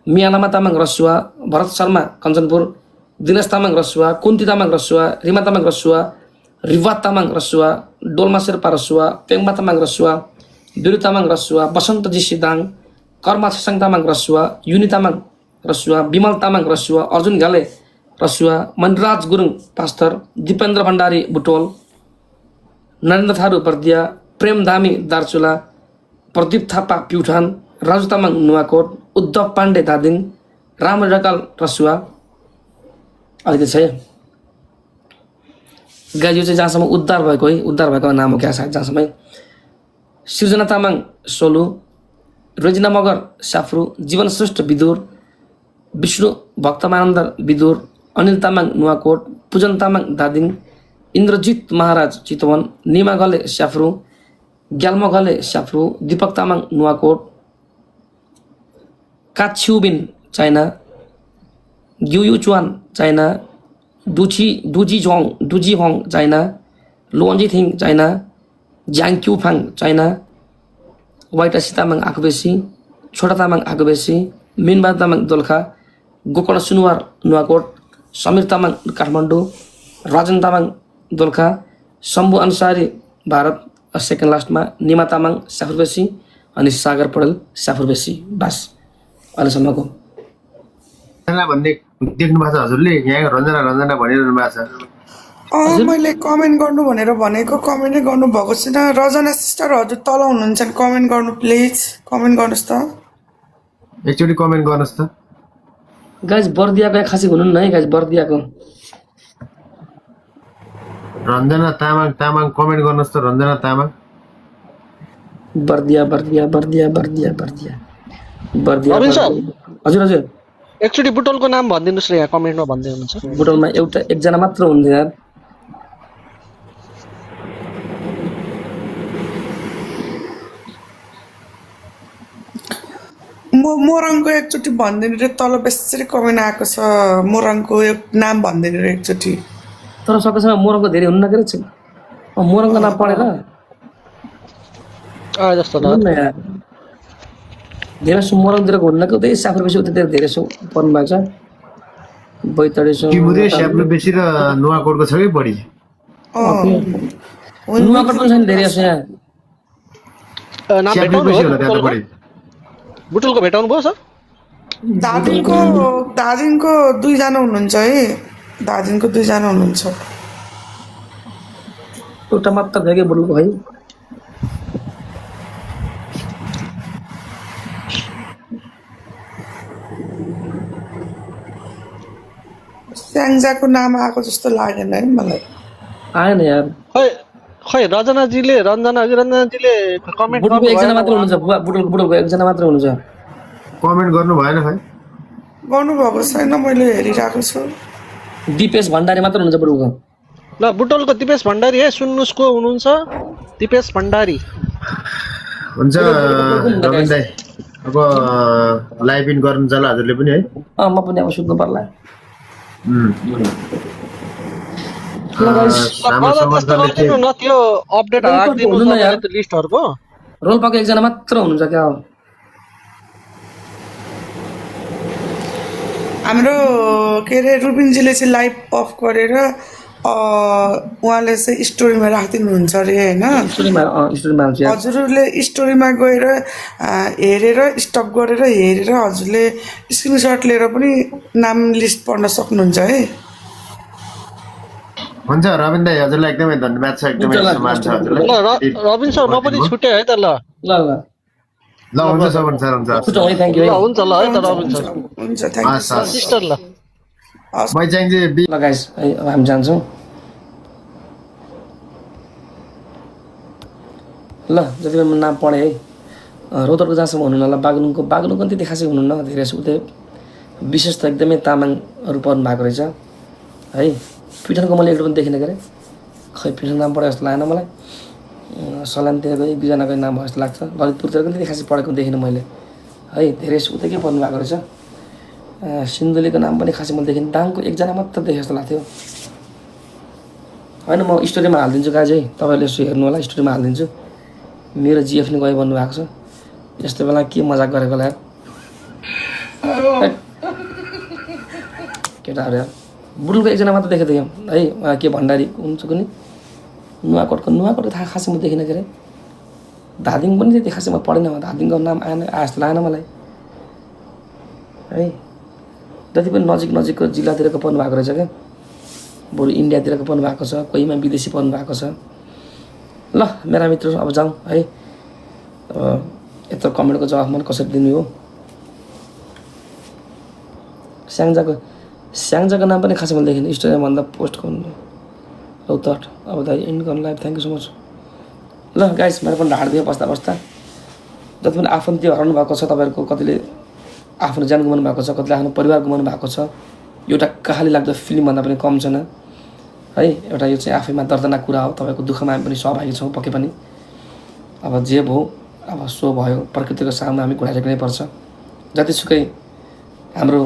मियालामा तामाङ रसुवा, भरत शर्मा कञ्चनपुर, दिनेश तामाङ रसुवा, कुन्ती तामाङ रसुवा, रिमा तामाङ रसुवा, रिवात तामाङ रसुवा, डोल्मा शेर्पा रसुवा, पेङमा तामाङ रसुवा, बिरु तामाङ रसुवा, बसन्त जीसी दाङ, कर्मा छेसाङ तामाङ रसुवा, युनि तामाङ रसुवा, विमल तामाङ रसुवा, अर्जुन घाले रसुवा, मणिराज गुरुङ पास्तर, दिपेन्द्र भण्डारी बुटोल, नरेन्द्र थारू बर्दिया, प्रेम धामी दार्चुला, प्रदीप थापा प्युठान, राजु तामाङ नुवाकोट, उद्धव पाण्डे धादिङ, राम ढकाल रसुवा, अलिकति छ गाई यो चाहिँ जहाँसम्म उद्धार भएको नाम हो क्या सायद जहाँसम्म। सृजना तामाङ सोलु, रोजिना मगर स्याफ्रु, जीवन श्रेष्ठ विदुर, विष्णु भक्तमानन्द विदुर, अनिल तामाङ नुवाकोट, पूजन तामाङ धादिङ, इन्द्रजित महाराज चितवन, निमा घले स्याफ्रु, ग्याल्मो घले स्याफ्रु, दीपक तामाङ नुवाकोट, काछ्युबिन चाइना, ग्युयु चुवान चाइना, डुजी होङ चाइना, लोन्जी थिङ चाइना, ज्याङक्यु फाङ चाइना, वाइटासी तामाङ आकुबेसी, छोटा तामाङ आकुबेसी, मिनबहादुर तामाङ दोलखा, गोकर्ण सुनुवार नुवाकोट, समीर तामाङ काठमाडौँ, राजन तामाङ दोलखा, शम्भु अन्सारी भारत, सेकेन्ड लास्टमा निमा तामाङ स्याफुरबेसी अनि सागर पौडेल स्याफुरबेसी। बास अहिलेसम्मको भन्ने देख्नु भएको छ हजुरले? यहाँ रञ्जना भनिरहनु भएको छ। मैले कमेन्ट गर्नु भनेर भनेको, कमेन्टै गर्नु भएको छैन। रजना सिस्टर हजुर तल हुनुहुन्छ नि, कमेन्ट गर्नु प्लिज, कमेन्ट गर्नुहोस् त, एकचोटि कमेन्ट गर्नुहोस् त गाइज। बर्दियाको खासी हुनुहुन्न है गाइज, बर्दियाको रञ्जना तामाङ कमेन्ट गर्नुहोस् त, रञ्जना तामाङ। बर्दिया हजुर एकचोटि बुटोलको नाम भनिदिनुहोस् र यहाँ कमेन्टमा भन्दै हुनुहुन्छ। बुटोलमा एकजना मात्र हुन्थ्यो यार। मोरङको एकचोटि भनिदिनु रे तल बेसरी कमेन्ट आएको छ मोरङको नाम भनिदिनु रे एकचोटि तर सकेसम्म मोरङको धेरै हुन्न के रे मोरङको नाम पढेर जस्तो हुन्न यार धेरै सो मोरङतिरको हुन्न कि उतै साफर बेसी उतैतिर धेरै सो पर्नु भएको छ बैतडी सो टिमुरे स्याप्लु बेसी र नुवाकोटको छ कि बढी नुवाकोट पनि छैन धेरै जसो यहाँ नाम स्याप्लु भेटाउनु बेसी भयो होला त्यहाँ त बढी बुटुलको भेटाउनु भयो सर दार्जिलिङको 2 जना हुनुहुन्छ है दार्जिलिङको 2 जना हुनुहुन्छ एउटा मात्र थियो कि बुढुलको है स्याङ्जाको नाम आएको जस्तो लागेन है मलाई आएन यार खै रञ्जनाजीले कमेन्ट बुढुलको एकजना मात्र हुनुहुन्छ बुढुलको एकजना मात्र हुनुहुन्छ कमेन्ट गर्नु भएन खै गर्नुभएको छैन मैले हेरिरहेको छु दिपेश भण्डारी मात्र हुनुहुन्छ बुढुलको ल बुटोलको दिपेश भण्डारी है सुन्नुस् को हुनुहुन्छ दिपेश भण्डारी हुन्छ रविन दाइ अब लाइभ इन गर्नु जाला हजुरले पनि है म पनि अब सुत्नु पर्ला न त्यो अपडेट राखिदिनु लिस्टहरुको रोल्पाको एकजना मात्र हुनुहुन्छ क्या हो हाम्रो के अरे रुबिनजीले चाहिँ लाइभ अफ गरेर उहाँले चाहिँ स्टोरीमा राखिदिनुहुन्छ अरे होइन हजुरहरूले स्टोरीमा गएर हेरेर स्टप गरेर हेरेर हजुरले स्क्रिनसट लिएर पनि नाम लिस्ट पढ्न सक्नुहुन्छ है हुन्छ रविन दाइ हजुरलाई एकदमै धन्यवाद छ एकदमै सम्मान छ हजुरलाई ल रविन सर म पनि छुटे है त ल ल ल ल हुन्छ सबन सर हुन्छ थ्यांक यू ल हुन्छ ल है त रविन सर हुन्छ थ्यांक यू सिस्टर ल मैं चाहिए ल गाइस अब हामी जान्छौँ ल जति बेला म नाम पढेँ है रोतरको जहाँसम्म हुनुहुन्न ल बागलुङको पनि त्यति खासै हुनुहुन्न धेरै उतै विशेष त एकदमै तामाङहरू पर्नु भएको रहेछ है पिठनको मैले एउटा पनि देखिनँ के अरे खै पिठनको नाम पढे जस्तो लागेन मलाई सलामतिरको 1-2जनाको नाम भयो जस्तो लाग्छ ललितपुरतिर पनि त्यति खासै पढेको देखिनँ मैले है धेरै उतै के पर्नु भएको रहेछ सिन्धुलीको नाम पनि खासै मैले देखिनँ दाङको एकजना मात्र देखेँ जस्तो लाग्थ्यो होइन म स्टोरीमा हालिदिन्छु गाजी है तपाईँले यसो हेर्नु होला स्टोरीमा हालिदिन्छु मेरो जिएफ नि गयो भन्नुभएको छ यस्तो बेला के मजाक गरेको होला केटाहरू यार बुढुलको एकजना मात्र देखेको थिएँ है उहाँ के भण्डारी हुन्छ कुनै नुवाकोटको थाहा खासै म देखिनँ के अरे धादिङ पनि त्यति खासै म पढेन धादिङको नाम आए जस्तो लागेन मलाई है जति पनि नजिकको जिल्लातिरको पर्नु भएको रहेछ क्या बरु इन्डियातिरको पर्नु भएको छ कोहीमा विदेशी पर्नु भएको छ ल मेरा मित्र अब जाउँ है अब यत्रो कमेन्टको जवाफ मैले कसरी दिनु हो स्याङ्जाको नाम पनि खासै मैले देखिनँ स्टोरीमा भन्दा पोस्ट गर्नु रौतहट अब दाइ एन्ड गर्नु live thank you so much ल गाइस मेरो पनि ढाड दियो बस्दा जति पनि आफन्ती हराउनु भएको छ तपाईँहरूको कतिले आफ्नो ज्यान गुमाउनु भएको छ कतिले आफ्नो परिवार गुमाउनु भएको छ एउटा कहाली लाग्दो फिल्मभन्दा पनि कम छैन है एउटा यो चाहिँ आफैमा दर्दनाक कुरा हो तपाईँको दुःखमा हामी पनि सहभागी छौँ पक्कै पनि अब जे भयो अब सो भयो प्रकृतिको सामु हामी घुँडाटेक्नै पर्छ जतिसुकै हाम्रो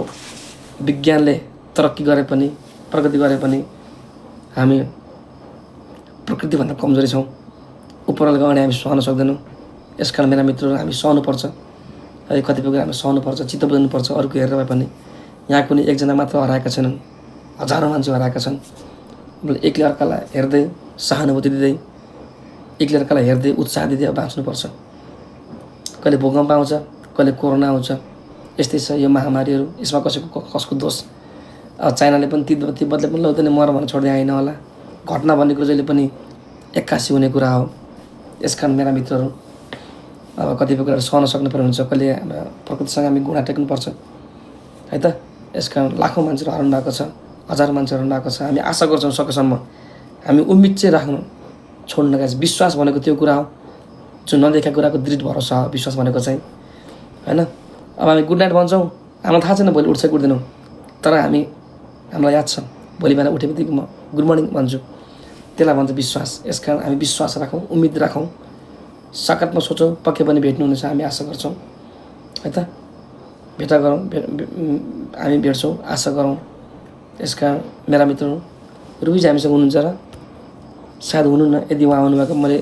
विज्ञानले तरक्की गरे पनि प्रगति गरे पनि हामी प्रकृतिभन्दा कमजोरी छौँ उपरको अगाडि हामी सहन सक्दैनौँ यसकारण मेरा मित्रहरू हामी सहनुपर्छ है कतिपय कुरा हामी सहनुपर्छ चित्त बुझ्नुपर्छ अरूको हेरेर भए पनि यहाँ कुनै एकजना मात्र हराएका छैनन् हजारौँ मान्छे हराएका छन् एकले अर्कालाई हेर्दै सहानुभूति दिँदै एकले अर्कालाई हेर्दै उत्साह दिँदै बाँच्नुपर्छ कहिले भूकम्प आउँछ कहिले कोरोना आउँछ यस्तै छ यो महामारीहरू यसमा कसको दोष चाइनाले पनि तिब्बतले पनि लौदैन मर भनेर छोड्दै आएन होला घटना भन्ने कुरो जहिले पनि 81 हुने कुरा हो यसकारण मेरा मित्रहरू अब कतिपय कुराहरू सहन सक्नुपर्ने हुन्छ कहिले प्रकृतिसँग हामी गुणा टेक्नुपर्छ है त यसकारण लाखौँ मान्छेहरू हराउनु भएको छ हजारौँ मान्छेहरू हराउनु भएको छ हामी आशा गर्छौँ सकेसम्म हामी उम्मिद चाहिँ राख्नु छोड्न गाइस विश्वास भनेको त्यो कुरा हो जुन नदेखेको कुराको दृढ भरोसा हो विश्वास भनेको चाहिँ हैन अब हामी गुड नाइट भन्छौँ हामीलाई थाहा छैन भोलि उठ्छ कि उठ्दैनौँ तर हामीलाई याद छ भोलि बिहान उठे बित्तिकै म गुड मर्निङ भन्छु त्यसलाई भन्छ विश्वास यसकारण हामी विश्वास राखौँ उम्मिद राखौँ सकारात्मक सोचौँ पक्कै पनि भेट्नुहुनेछ हामी आशा गर्छौँ है त भेटा गरौँ हामी भेट्छौँ आशा गरौँ। यसका मेरा मित्रहरू रुबीजी हामीसँग हुनुहुन्छ र सायद हुनुहुन्न। यदि उहाँ आउनुभएको मैले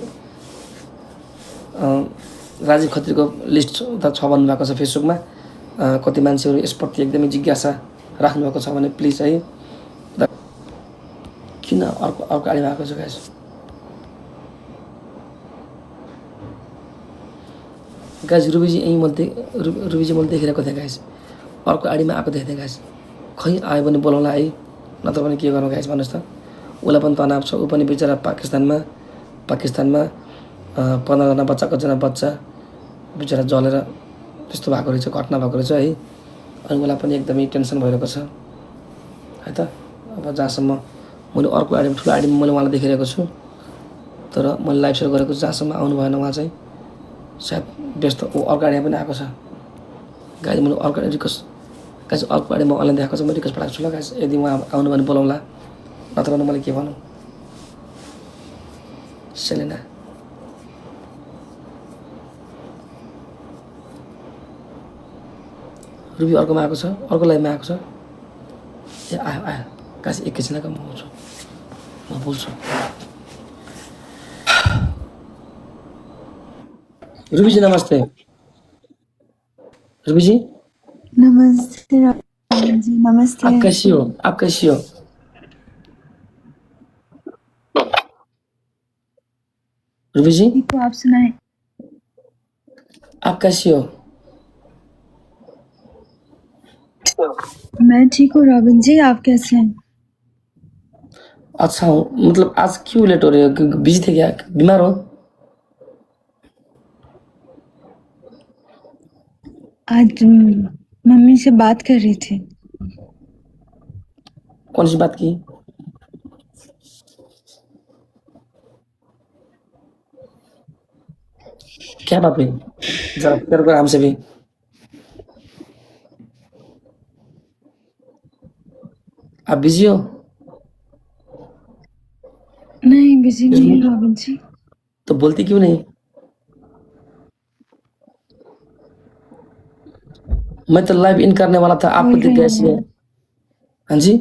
राजीव खत्रीको लिस्ट उता छ भन्नुभएको छ फेसबुकमा। कति मान्छेहरू यसप्रति एकदमै जिज्ञासा राख्नुभएको छ भने प्लिज है किन अर्को आडीमा आएको छ गाइस। गाइस रुबीजी यहीँ रुबीजी मैले देखिरहेको थिएँ गाइस। अर्को आडीमा आएको देखेको थिएँ गाइस। खै आयो भने बोलाउँला है, नत्र भने के गरौँ गाइस भन्नुहोस् त। उसलाई पनि तनाव छ, ऊ पनि बिचरा पाकिस्तानमा 15जना बच्चा कतिजना बच्चा बिचरा जलेर त्यस्तो भएको रहेछ, घटना भएको रहेछ है। अनि उसलाई पनि एकदमै टेन्सन भइरहेको छ है त। अब जहाँसम्म मैले अर्को आडीमा ठुलो आडीमा मैले उहाँलाई देखिरहेको छु, तर मैले लाइभ सेयर गरेको छु जहाँसम्म आउनु भएन उहाँ चाहिँ सायद व्यस्त। ऊ अर्को आडीमा पनि आएको छ गाइस। मैले अर्को रिक्वेस्ट गाइस अर्को आडीमा अनलाइन देखाएको छ, म रिक्वेस्ट पठाएको छु ल गाइस। यदि उहाँ आउनु भने बोलाउँला, नत्र भने मैले के भनौँ। सेलेना रुबी अर्कोमा आएको छ, अर्को लाइभमा आएको छ। ए आयो आयो गाइस, एकैछिनका म आउँछु, म बोल्छु। रुबीजी नमस्ते। रुबीजी नमस्ते राहुल जी, नमस्ते। आप कैसी हो? आप कैसी हो? रुबीजी तो आप सुनाए। आप कैसी हो? मैं ठीक हूँ रॉबिन जी, आप कैसे हैं? अच्छा हूँ। मतलब आज क्यों लेट हो रही हो? बिजी थे क्या? बीमार हो? आज मम्मी से बात कर रही थी। कौन सी बात की? क्या बात हुई? जरा शेयर करो हमसे भी। आप बिजी हो? नहीं बिजी नहीं रॉबिन जी। तो बोलती क्यों नहीं? मैं तो लाइव इन करने वाला था, आपको दिख गया इसलिए। हाँ जी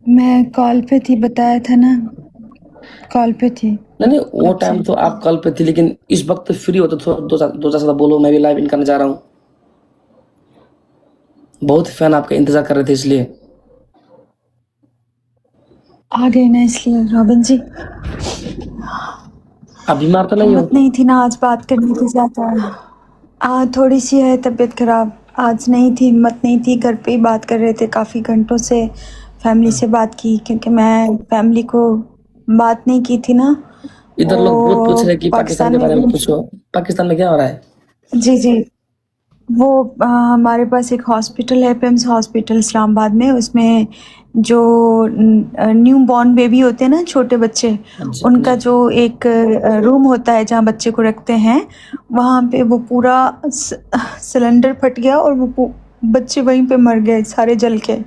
मैं कॉल पे थी, बताया था ना, कॉल पे थी। नहीं वो टाइम तो आप कॉल पे थी, लेकिन इस वक्त फ्री हो तो थोड़ा दो चार बोलो। मैं भी लाइव इन करने जा रहा हूँ। बहुत फैन आपका इंतजार कर रहे थे इसलिए आ गए ना, इसलिए रॉबिन जी। आप बीमार तो नहीं हो? हिम्मत नहीं थी ना आज बात करने की ज़्यादा। थोड़ी सी है तबीयत खराब, आज नहीं थी, हिम्मत नहीं थी। घर पे ही बात कर रहे थे काफ़ी घंटों से, फैमिली से बात की, क्योंकि मैं फैमिली को बात नहीं की थी ना। इधर लोग बहुत पूछ रहे कि पाकिस्तान पाकिस्तान के बारे में में पूछो। पाकिस्तान में क्या हो रहा है? जी जी, वो हमारे पास एक हॉस्पिटल है, पिम्स हॉस्पिटल इस्लामाबाद में। उसमें जो न्यू बॉर्न बेबी होते हैं ना, छोटे बच्चे, उनका जो एक रूम होता है जहाँ बच्चे को रखते हैं, वहाँ पे वो पूरा सिलेंडर फट गया और वो बच्चे वहीं पे मर गए सारे जल के।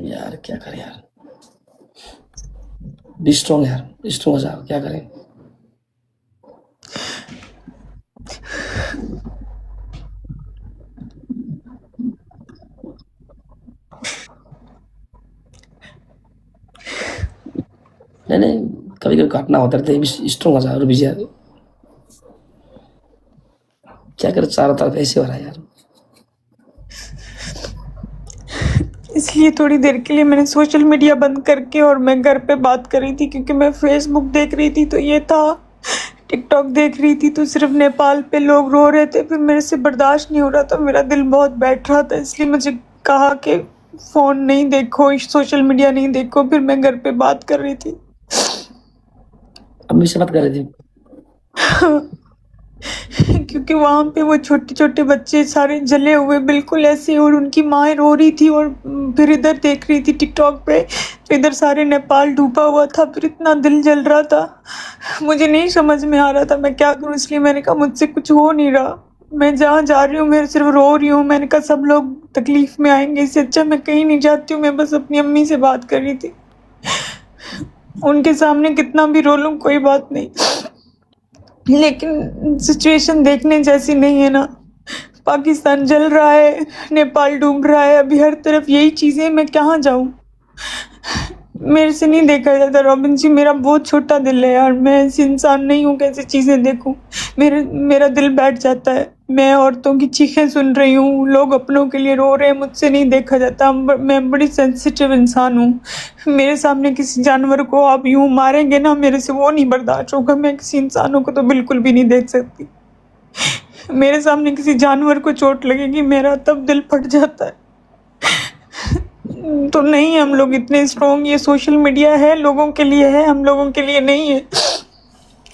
यार क्या करें यार, बी स्ट्रॉन्ग यार, स्ट्रॉन्ग हो जाओ, क्या करें। नहीं कभी कभी घटना होता रहता है, स्ट्रॉन्ग हो जाओ रुबी यार। क्या करे, चारों तरफ ऐसे हो रहा है यार। इसलिए थोड़ी देर के लिए मैंने सोशल मीडिया बंद करके और मैं घर पे बात कर रही थी, क्योंकि मैं फेसबुक देख रही थी तो ये था, टिकटॉक देख रही थी तो सिर्फ नेपाल पे लोग रो रहे थे। फिर मेरे से बर्दाश्त नहीं हो रहा था, मेरा दिल बहुत बैठ रहा था, इसलिए मुझे कहा कि फ़ोन नहीं देखो, सोशल मीडिया नहीं देखो। फिर मैं घर पे बात कर रही थी। अम्मी से बात कर रही थी? क्योंकि वहाँ पे वो छोटे छोटे बच्चे सारे जले हुए बिल्कुल ऐसे, और उनकी माँ रो रही थी, और फिर इधर देख रही थी टिकटॉक पे, तो इधर सारे नेपाल डूबा हुआ था। फिर इतना दिल जल रहा था, मुझे नहीं समझ में आ रहा था मैं क्या करूँ। इसलिए मैंने कहा मुझसे कुछ हो नहीं रहा, मैं जहाँ जा रही हूँ मैं सिर्फ रो रही हूँ। मैंने कहा सब लोग तकलीफ में आएंगे, इससे अच्छा मैं कहीं नहीं जाती हूँ। मैं बस अपनी अम्मी से बात कर रही थी। उनके सामने कितना भी रो लूं कोई बात नहीं, लेकिन सिचुएशन देखने जैसी नहीं है ना। पाकिस्तान जल रहा है, नेपाल डूब रहा है, अभी हर तरफ यही चीज़ें, मैं कहाँ जाऊँ? मेरे से नहीं देखा जाता रॉबिन जी, मेरा बहुत छोटा दिल है यार, मैं ऐसी इंसान नहीं हूँ कैसी चीज़ें देखूँ। मेरा दिल बैठ जाता है। मैं औरतों की चीखें सुन रही हूँ, लोग अपनों के लिए रो रहे हैं, मुझसे नहीं देखा जाता। मैं बड़ी सेंसिटिव इंसान हूँ। मेरे सामने किसी जानवर को आप यूँ मारेंगे ना, मेरे से वो नहीं बर्दाश्त होगा। मैं किसी इंसानों को तो बिल्कुल भी नहीं देख सकती। मेरे सामने किसी जानवर को चोट लगेगी, मेरा तब दिल फट जाता है। तो नहीं, हम लोग इतने स्ट्रॉन्ग, ये सोशल मीडिया है लोगों के लिए है, हम लोगों के लिए नहीं है।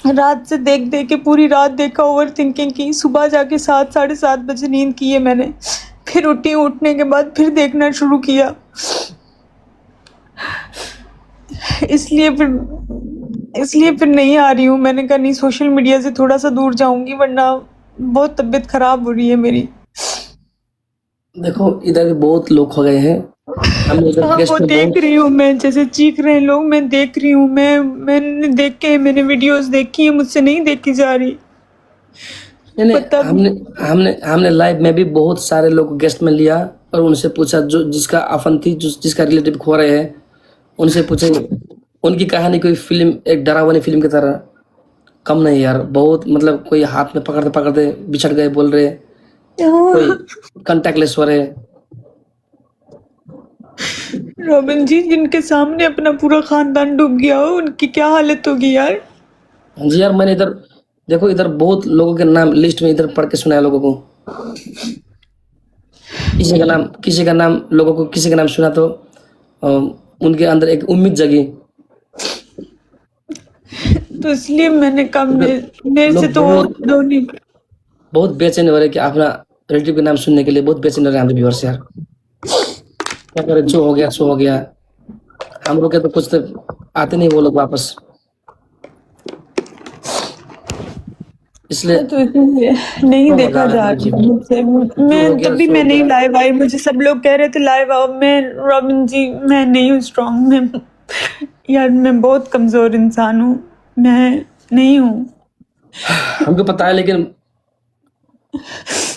रात से देख के पूरी रात देखा, ओवर थिंकिंग की, सुबह जाके 7 साढ़े 7 बजे नींद की है मैंने, फिर उठी, उठने के बाद फिर देखना शुरू किया। इसलिए फिर नहीं आ रही हूँ। मैंने कहा नहीं, सोशल मीडिया से थोड़ा सा दूर जाऊंगी, वरना बहुत तबीयत खराब हो रही है मेरी। देखो इधर भी बहुत लोग हो गए हैं, हम इधर हाँ, गेस्ट वो में देख बहुत रही हूँ मैं, जैसे चीख रहे हैं लोग, मैं देख रही हूँ। मैंने देख के, मैंने वीडियोस देखी है, मुझसे नहीं देखी जा रही। नहीं हमने लाइव में भी बहुत सारे लोग गेस्ट में लिया और उनसे पूछा, जो जिसका अपन थी, जिसका रिलेटिव खो रहे हैं, उनसे पूछे, उनकी कहानी कोई फिल्म, एक डरावनी फिल्म की तरह कम नहीं यार। बहुत मतलब कोई हाथ में पकड़ते पकड़ते बिछड़ गए बोल रहे, कोई कांटेक्टलेस हो रहे। रॉबिन जी, जिनके सामने अपना पूरा खानदान डूब गया हो, उनकी क्या हालत होगी यार। जी यार, मैंने इधर देखो, इधर बहुत लोगों के नाम लिस्ट में इधर पढ़ के सुनाया लोगों को। किसी का नाम लोगों को, किसी का नाम सुना तो उनके अंदर एक उम्मीद जगी। तो इसलिए मैंने कहा, मेरे से तो बहुत बेचैन हो रहे कि अपना रिलेटिव के नाम सुनने के लिए बहुत बेचैन हो रहे हैं हमारे व्यूअर्स यार। क्या करें, जो हो गया सो हो गया। हम लोग के तो कुछ तो आते नहीं वो लोग वापस, इसलिए तो नहीं देखा जा रहा मुझसे। मैं तभी मैं नहीं लाइव आई, मुझे सब लोग कह रहे थे लाइव आओ। मैं रॉबिन जी, मैं नहीं हूँ स्ट्रॉन्ग। मैं यार, मैं बहुत कमजोर इंसान हूँ, मैं नहीं हूँ। हमको पता है, लेकिन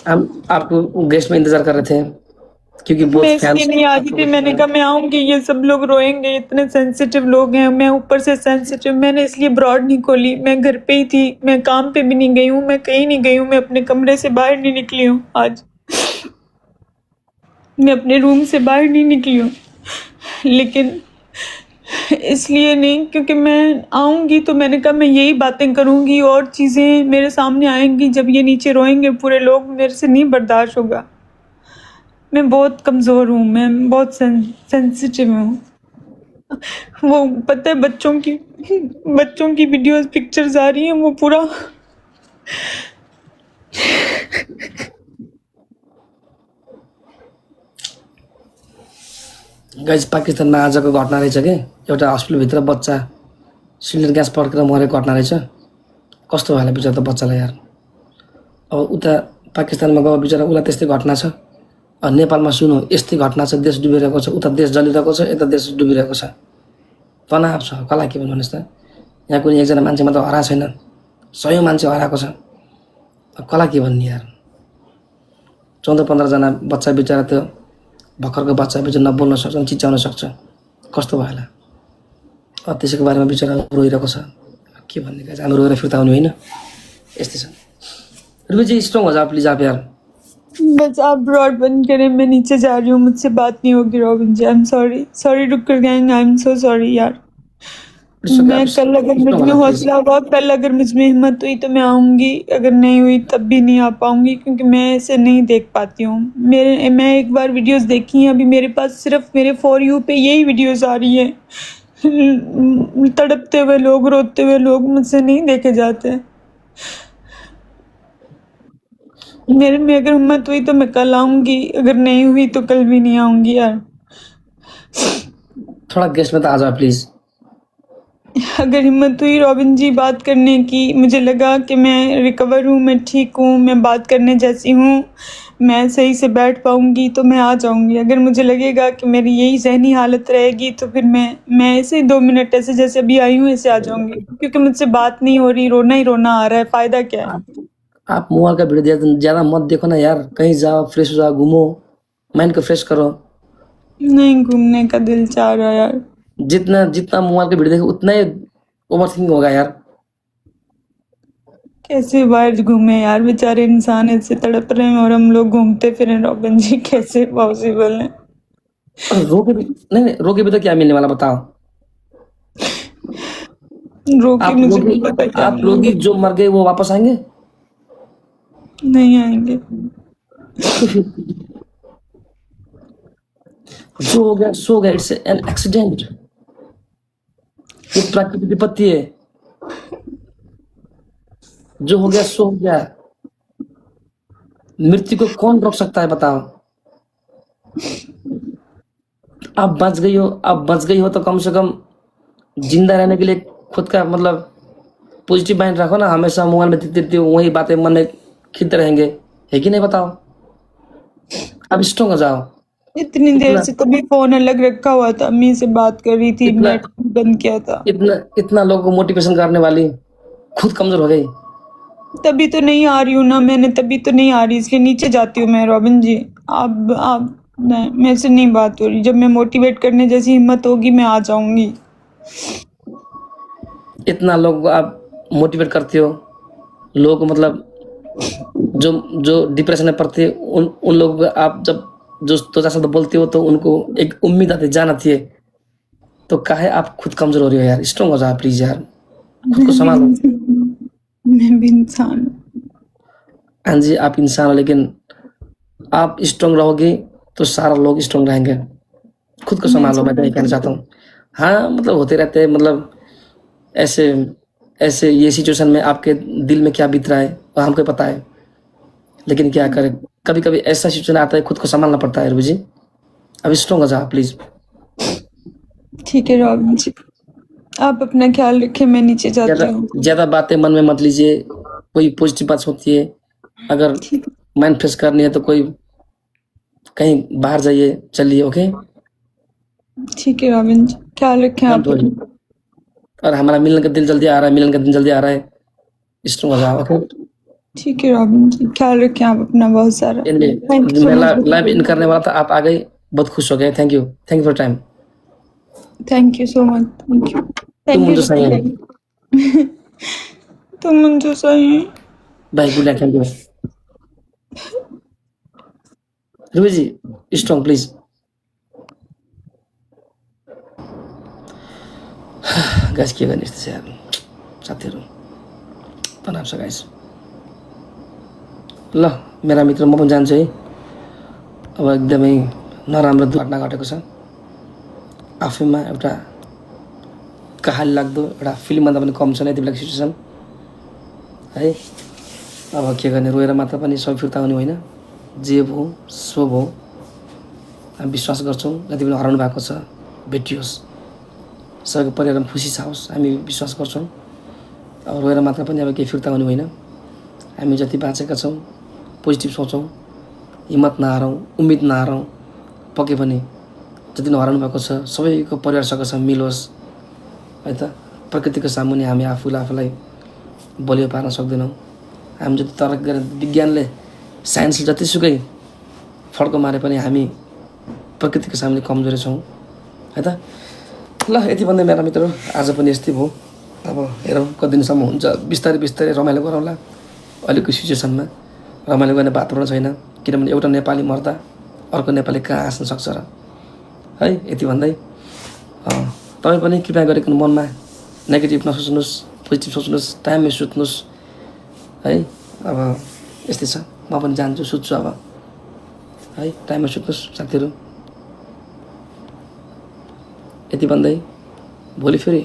हम आपको गेस्ट में इंतजार कर रहे थे क्योंकि बहुत मैं इसलिए नहीं आ रही थी। मैंने कहा मैं आऊंगी, ये सब लोग रोएंगे, इतने सेंसिटिव लोग हैं, मैं ऊपर से सेंसिटिव। मैंने इसलिए ब्रॉड नहीं खोली, मैं घर पे ही थी, मैं काम पे भी नहीं गई हूँ, मैं कहीं नहीं गई हूँ, मैं अपने कमरे से बाहर नहीं निकली हूँ। आज मैं अपने रूम से बाहर नहीं निकली हूँ, लेकिन इसलिए नहीं क्योंकि मैं आऊंगी तो मैंने कहा मैं यही बातें करूंगी और चीज़ें मेरे सामने आएंगी। जब ये नीचे रोएंगे पूरे लोग, मेरे से नहीं बर्दाश्त होगा। मैं बहुत कमज़ोर हूँ, मैं बहुत सेंसिटिव हूँ। वो पता है, बच्चों की वीडियोस, पिक्चर्स आ रही हैं, वो पूरा गाइस, पाकिस्तानमा आजको घटना रहेछ कि एउटा हस्पिटलभित्र बच्चा सिलिन्डर ग्यास पड्केर मरेको घटना रहेछ। कस्तो भयो बिचरा त बच्चालाई यार। अब उता पाकिस्तानमा गयो बिचरा, उसलाई त्यस्तै घटना छ। नेपालमा सुनौ यस्तै घटना छ, देश डुबिरहेको छ, उता देश जलिरहेको छ, यता देश डुबिरहेको छ। तनाव छ, कसलाई के भन्नुहोस् त। यहाँ कुनै एकजना मान्छे मात्र हराएको छैन, सयौं मान्छे हराएको छ। अब कसलाई के भन्ने यार। 14-15 जना बच्चा बिचरा, त्यो भर्खरको बच्चा बिचरा नबोल्न सक्छ, चिच्याउन सक्छ। कस्तो भयो होला। अब त्यसैको बारेमा बिचरा रोइरहेको छ। के भन्ने गाइस, हामी रोएर फिर्ता आउने होइन, यस्तै छ। रुबी जी, स्ट्रङ हो जा प्लिज आप यार। बस आप ब्रॉड बंद करें, मैं नीचे जा रही हूँ, मुझसे बात नहीं होगी Robin ji. I am sorry डुक्कर gang, I am so sorry यार। मैं कल अगर मुझ में हौसला हुआ, कल अगर मुझ में हिम्मत हुई तो मैं आऊँगी, अगर नहीं हुई तब भी नहीं आ पाऊँगी, क्योंकि मैं ऐसे नहीं देख पाती हूँ। मैं एक बार वीडियोस देखी हैं, अभी मेरे पास सिर्फ मेरे फॉर यू पे यही वीडियोस आ रही हैं। तड़पते हुए लोग, रोते हुए लोग, मुझसे नहीं देखे जाते। मेरे में अगर हिम्मत हुई तो मैं कल आऊँगी, अगर नहीं हुई तो कल भी नहीं आऊँगी यार। थोड़ा गेस्ट में तो आ जाओ प्लीज। अगर हिम्मत हुई रॉबिन जी बात करने की, मुझे लगा कि मैं रिकवर हूँ, मैं ठीक हूँ, मैं बात करने जैसी हूँ, मैं सही से बैठ पाऊँगी तो मैं आ जाऊँगी। अगर मुझे लगेगा कि मेरी यही ज़हनी हालत रहेगी तो फिर मैं ऐसे 2 मिनट ऐसे जैसे अभी आई हूँ ऐसे आ जाऊँगी, क्योंकि मुझसे बात नहीं हो रही, रोना ही रोना आ रहा है, फ़ायदा क्या है? आप मोबाइल का वीडियो ज़्यादा मत देखो ना यार, कहीं जाओ, फ्रेश हो जाओ, घूमो, माइंड को फ्रेश करो। नहीं घूमने का दिल चाह रहा यार। जितना जितना मोबाइल का वीडियो देखो उतना ही ओवरथिंकिंग होगा यार। कैसे बाहर घूमे यार, बेचारे इंसान ऐसे तड़प रहे हैं और हम लोग घूमते फिरे रॉबिन जी, कैसे पॉसिबल है? रोके भी नहीं, रोके भी तो क्या मिलने वाला बताओ? रोके मुझे नहीं पता क्या आप लोग ही जो मर गए वो वापस आएंगे? नहीं आएंगे। जो हो गया सो गया, इट्स एन एक्सीडेंट, ये प्राकृतिक विपत्ति है। जो हो गया सो हो गया, मृत्यु को कौन रोक सकता है बताओ? आप बच गई हो तो कम से कम जिंदा रहने के लिए खुद का मतलब पॉजिटिव माइंड रखो ना। हमेशा मोबाइल में देखते वही बातें मन में खिलते रहेंगे, है कि नहीं बताओ? अब स्ट्रॉन्ग हो जाओ। इतनी देर से तभी फोन अलग रखा हुआ था, अम्मी से बात कर रही थी, नेट बंद किया था। इतना लोगों को मोटिवेशन करने वाली खुद कमजोर हो गई। तभी तो नहीं आ रही हूँ ना मैंने, तभी तो नहीं आ रही, इसलिए नीचे जाती हूँ मैं रॉबिन जी। आप नहीं, मेरे से नहीं बात हो रही। जब मैं मोटिवेट करने जैसी हिम्मत होगी मैं आ जाऊंगी। इतना लोग आप मोटिवेट करते हो, लोग मतलब जो डिप्रेशन में पड़ते हैं उन लोगों को आप जब जो 2-4 शब्द बोलते हो तो उनको एक उम्मीद आती जाना चाहिए। तो काहे आप खुद कमजोर हो रही हो यार? स्ट्रॉन्ग हो जाओ प्लीज यार, खुद को संभालो। मैं भी इंसान हूँ। हाँ जी आप इंसान हो, लेकिन आप स्ट्रॉन्ग रहोगे तो सारा लोग स्ट्रॉन्ग रहेंगे। खुद को संभालो, मैं तो ये कहना चाहता हूँ। हाँ मतलब होते रहते हैं, मतलब ऐसे ये सिचुएशन में आपके दिल में क्या बीत रहा है वो हमको पता है, लेकिन क्या करें, कभी कभी ऐसा सिचुएशन आता है खुद को संभालना पड़ता है। रुबी जी अब स्ट्रॉन्ग हो जाओ प्लीज। ठीक है रॉबिन जी, आप अपना ख्याल रखें, मैं नीचे जाती हूँ। ज्यादा बातें मन में मत लीजिए, कोई पॉजिटिव बात होती है, अगर माइंड फ्रेश करनी है तो कोई कहीं बाहर जाइए, चलिए। ओके ठीक है रॉबिन जी, ख्याल रखें आप। और हमारा मिलन का दिन जल्दी आ रहा है, मिलन का दिन जल्दी आ रहा है, स्ट्रॉन्ग हो जाओ। ओके ठीक है रॉबिन जी, ख्याल रखें आप अपना बहुत सारा। मैं लाइव इन करने वाला था, आप आ गई, बहुत खुश हो गए। Thank you for time. Thank you so much. Thank you. तुम मुझे सही है, तुम मुझे सही है भाई। Good night, thank you Ruby ji, strong please. Guys के गर्ने यस्तो यार साथीहरू, तनाव छ गाइस। ल मेरा मित्र, म पनि जान्छु है। अब एकदमै नराम्रो दुर्घटना घटेको छ, आफैमा एउटा कहाली लाग्दो, एउटा फिल्मभन्दा पनि कम छ यति बेलाको सिचुएसन है। अब के गर्ने, रोएर मात्र पनि सबै फिर्ता हुने होइन, जे भयो सो भयो। हामी विश्वास गर्छौँ जति पनि हराउनु भएको छ भेटियोस्, सबैको परिवारमा खुसी छ होस्, हामी विश्वास गर्छौँ। अब रोएर मात्र पनि अब केही फिर्ता हुने होइन। हामी जति बाँचेका छौँ पोजिटिभ सोचौँ, हिम्मत नहारौँ, उम्मिद नहारौँ। पक्कै पनि जति हराउनु भएको छ सबैको परिवारसँग मिलोस् है त। प्रकृतिको सामुन्ने हामी आफूलाई बलियो पार्न सक्दैनौँ। हामी जति तरक्की गरेर विज्ञानले साइन्सले जतिसुकै फड्को मारे पनि हामी प्रकृतिको सामुन्ने कमजोरी छौँ है त। ल यति भन्दै मेरा मित्रहरू आज पनि यस्तै भयो। अब हेरौँ कति दिनसम्म हुन्छ, बिस्तारै रमाइलो गरौँला। अहिलेको सिचुएसनमा रमाइलो गर्ने वातावरण छैन, किनभने एउटा नेपाली मर्दा अर्को नेपाली कहाँ हाँस्न सक्छ र है। यति भन्दै तपाईँ पनि कृपया गरिकन मनमा नेगेटिभ नसोच्नुहोस्, पोजिटिभ सोच्नुहोस्, टाइममै सुत्नुहोस् है। अब यस्तै छ, म पनि जान्छु, सुत्छु अब है। टाइममा सुत्नुहोस् साथीहरू। यति भन्दै भोलि फेरि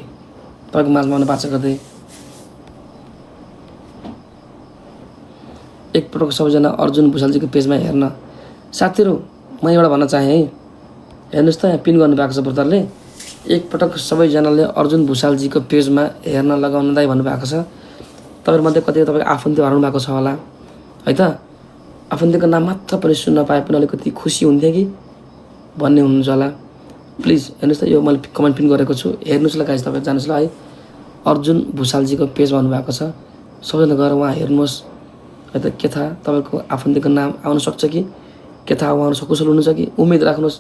तपाईँको माझमा आउने बाचा गर्दै एकपटक सबैजना अर्जुन भुषालजीको पेजमा हेर्न। साथीहरू म एउटा भन्न चाहेँ है, हेर्नुहोस् त यहाँ पिन गर्नुभएको छ ब्रदरले, एकपटक सबैजनाले अर्जुन भुषालजीको पेजमा हेर्न लगाउन दाइ भन्नुभएको छ। तपाईँहरूमध्ये कति तपाईँको आफन्ती हराउनु भएको छ होला है त। आफन्तीको नाम मात्र पनि सुन्न पाए पनि अलिकति खुसी हुन्थ्यो कि भन्ने हुनुहुन्छ होला। प्लिज हेर्नुहोस् त, यो मैले कमेन्ट पिन गरेको छु, हेर्नुहोस् ल गाइज, तपाईँ जानुहोस् ल है। अर्जुन भुषालजीको पेज भन्नुभएको छ, सबैजना गएर उहाँ हेर्नुहोस् है त। के थाहा तपाईँको आफन्तीको नाम आउन सक्छ कि के थाहा उहाँहरू सकुशल हुनुहुन्छ कि, उम्मेद राख्नुहोस्,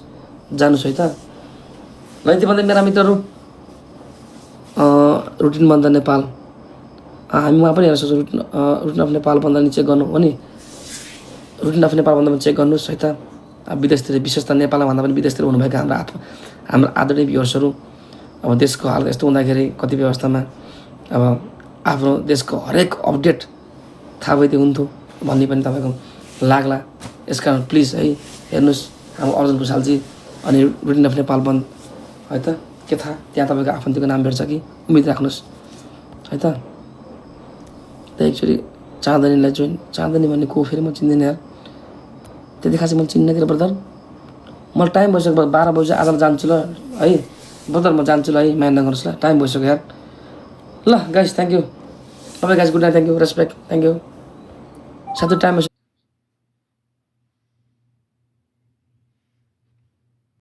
जानुहोस् है त। ल यति भन्दै मेरा मित्रहरू, रुटिन बन्द नेपाल हामी उहाँ पनि हेर्न सक्छौँ। रुटिन अफ नेपाल भन्दा नि चेक गर्नु हो नि, रुटिन अफ नेपाल भन्दा पनि चेक गर्नुहोस् है त। विदेशतिर विशेष त नेपालमा भन्दा पनि विदेशतिर हुनुभएका हाम्रो आदरणीय भ्युअर्सहरू, अब देशको हालत यस्तो हुँदाखेरि कतिपय अवस्थामा अब आफ्नो देशको हरेक अपडेट थाहा भइदियो हुन्थ्यो भन्ने पनि तपाईँको लाग्ला। यस कारण प्लिज है हेर्नुहोस् हाम्रो अर्जुन भुषालजी अनि रुटिन अफ नेपाल बन्द है त। के थाहा त्यहाँ तपाईँको आफन्तीको नाम भेट्छ कि, उम्मेद राख्नुहोस् है त। एकचोटि चाँदनीलाई जोइन, चाँदनी भन्ने को फेरि म चिन्दिनँ यार, त्यति खासै मैले चिन्दिनँ कि ब्रदर। मलाई टाइम भइसक्यो, 12 बजी आज जान्छु ल है ब्रदर, म जान्छु ल है, माया नगर्नुहोस् ल, टाइम भइसक्यो यार। ल गाइस थ्याङ्क यू, तपाईँ guys good night, thank you, respect, thank you साथी, टाइम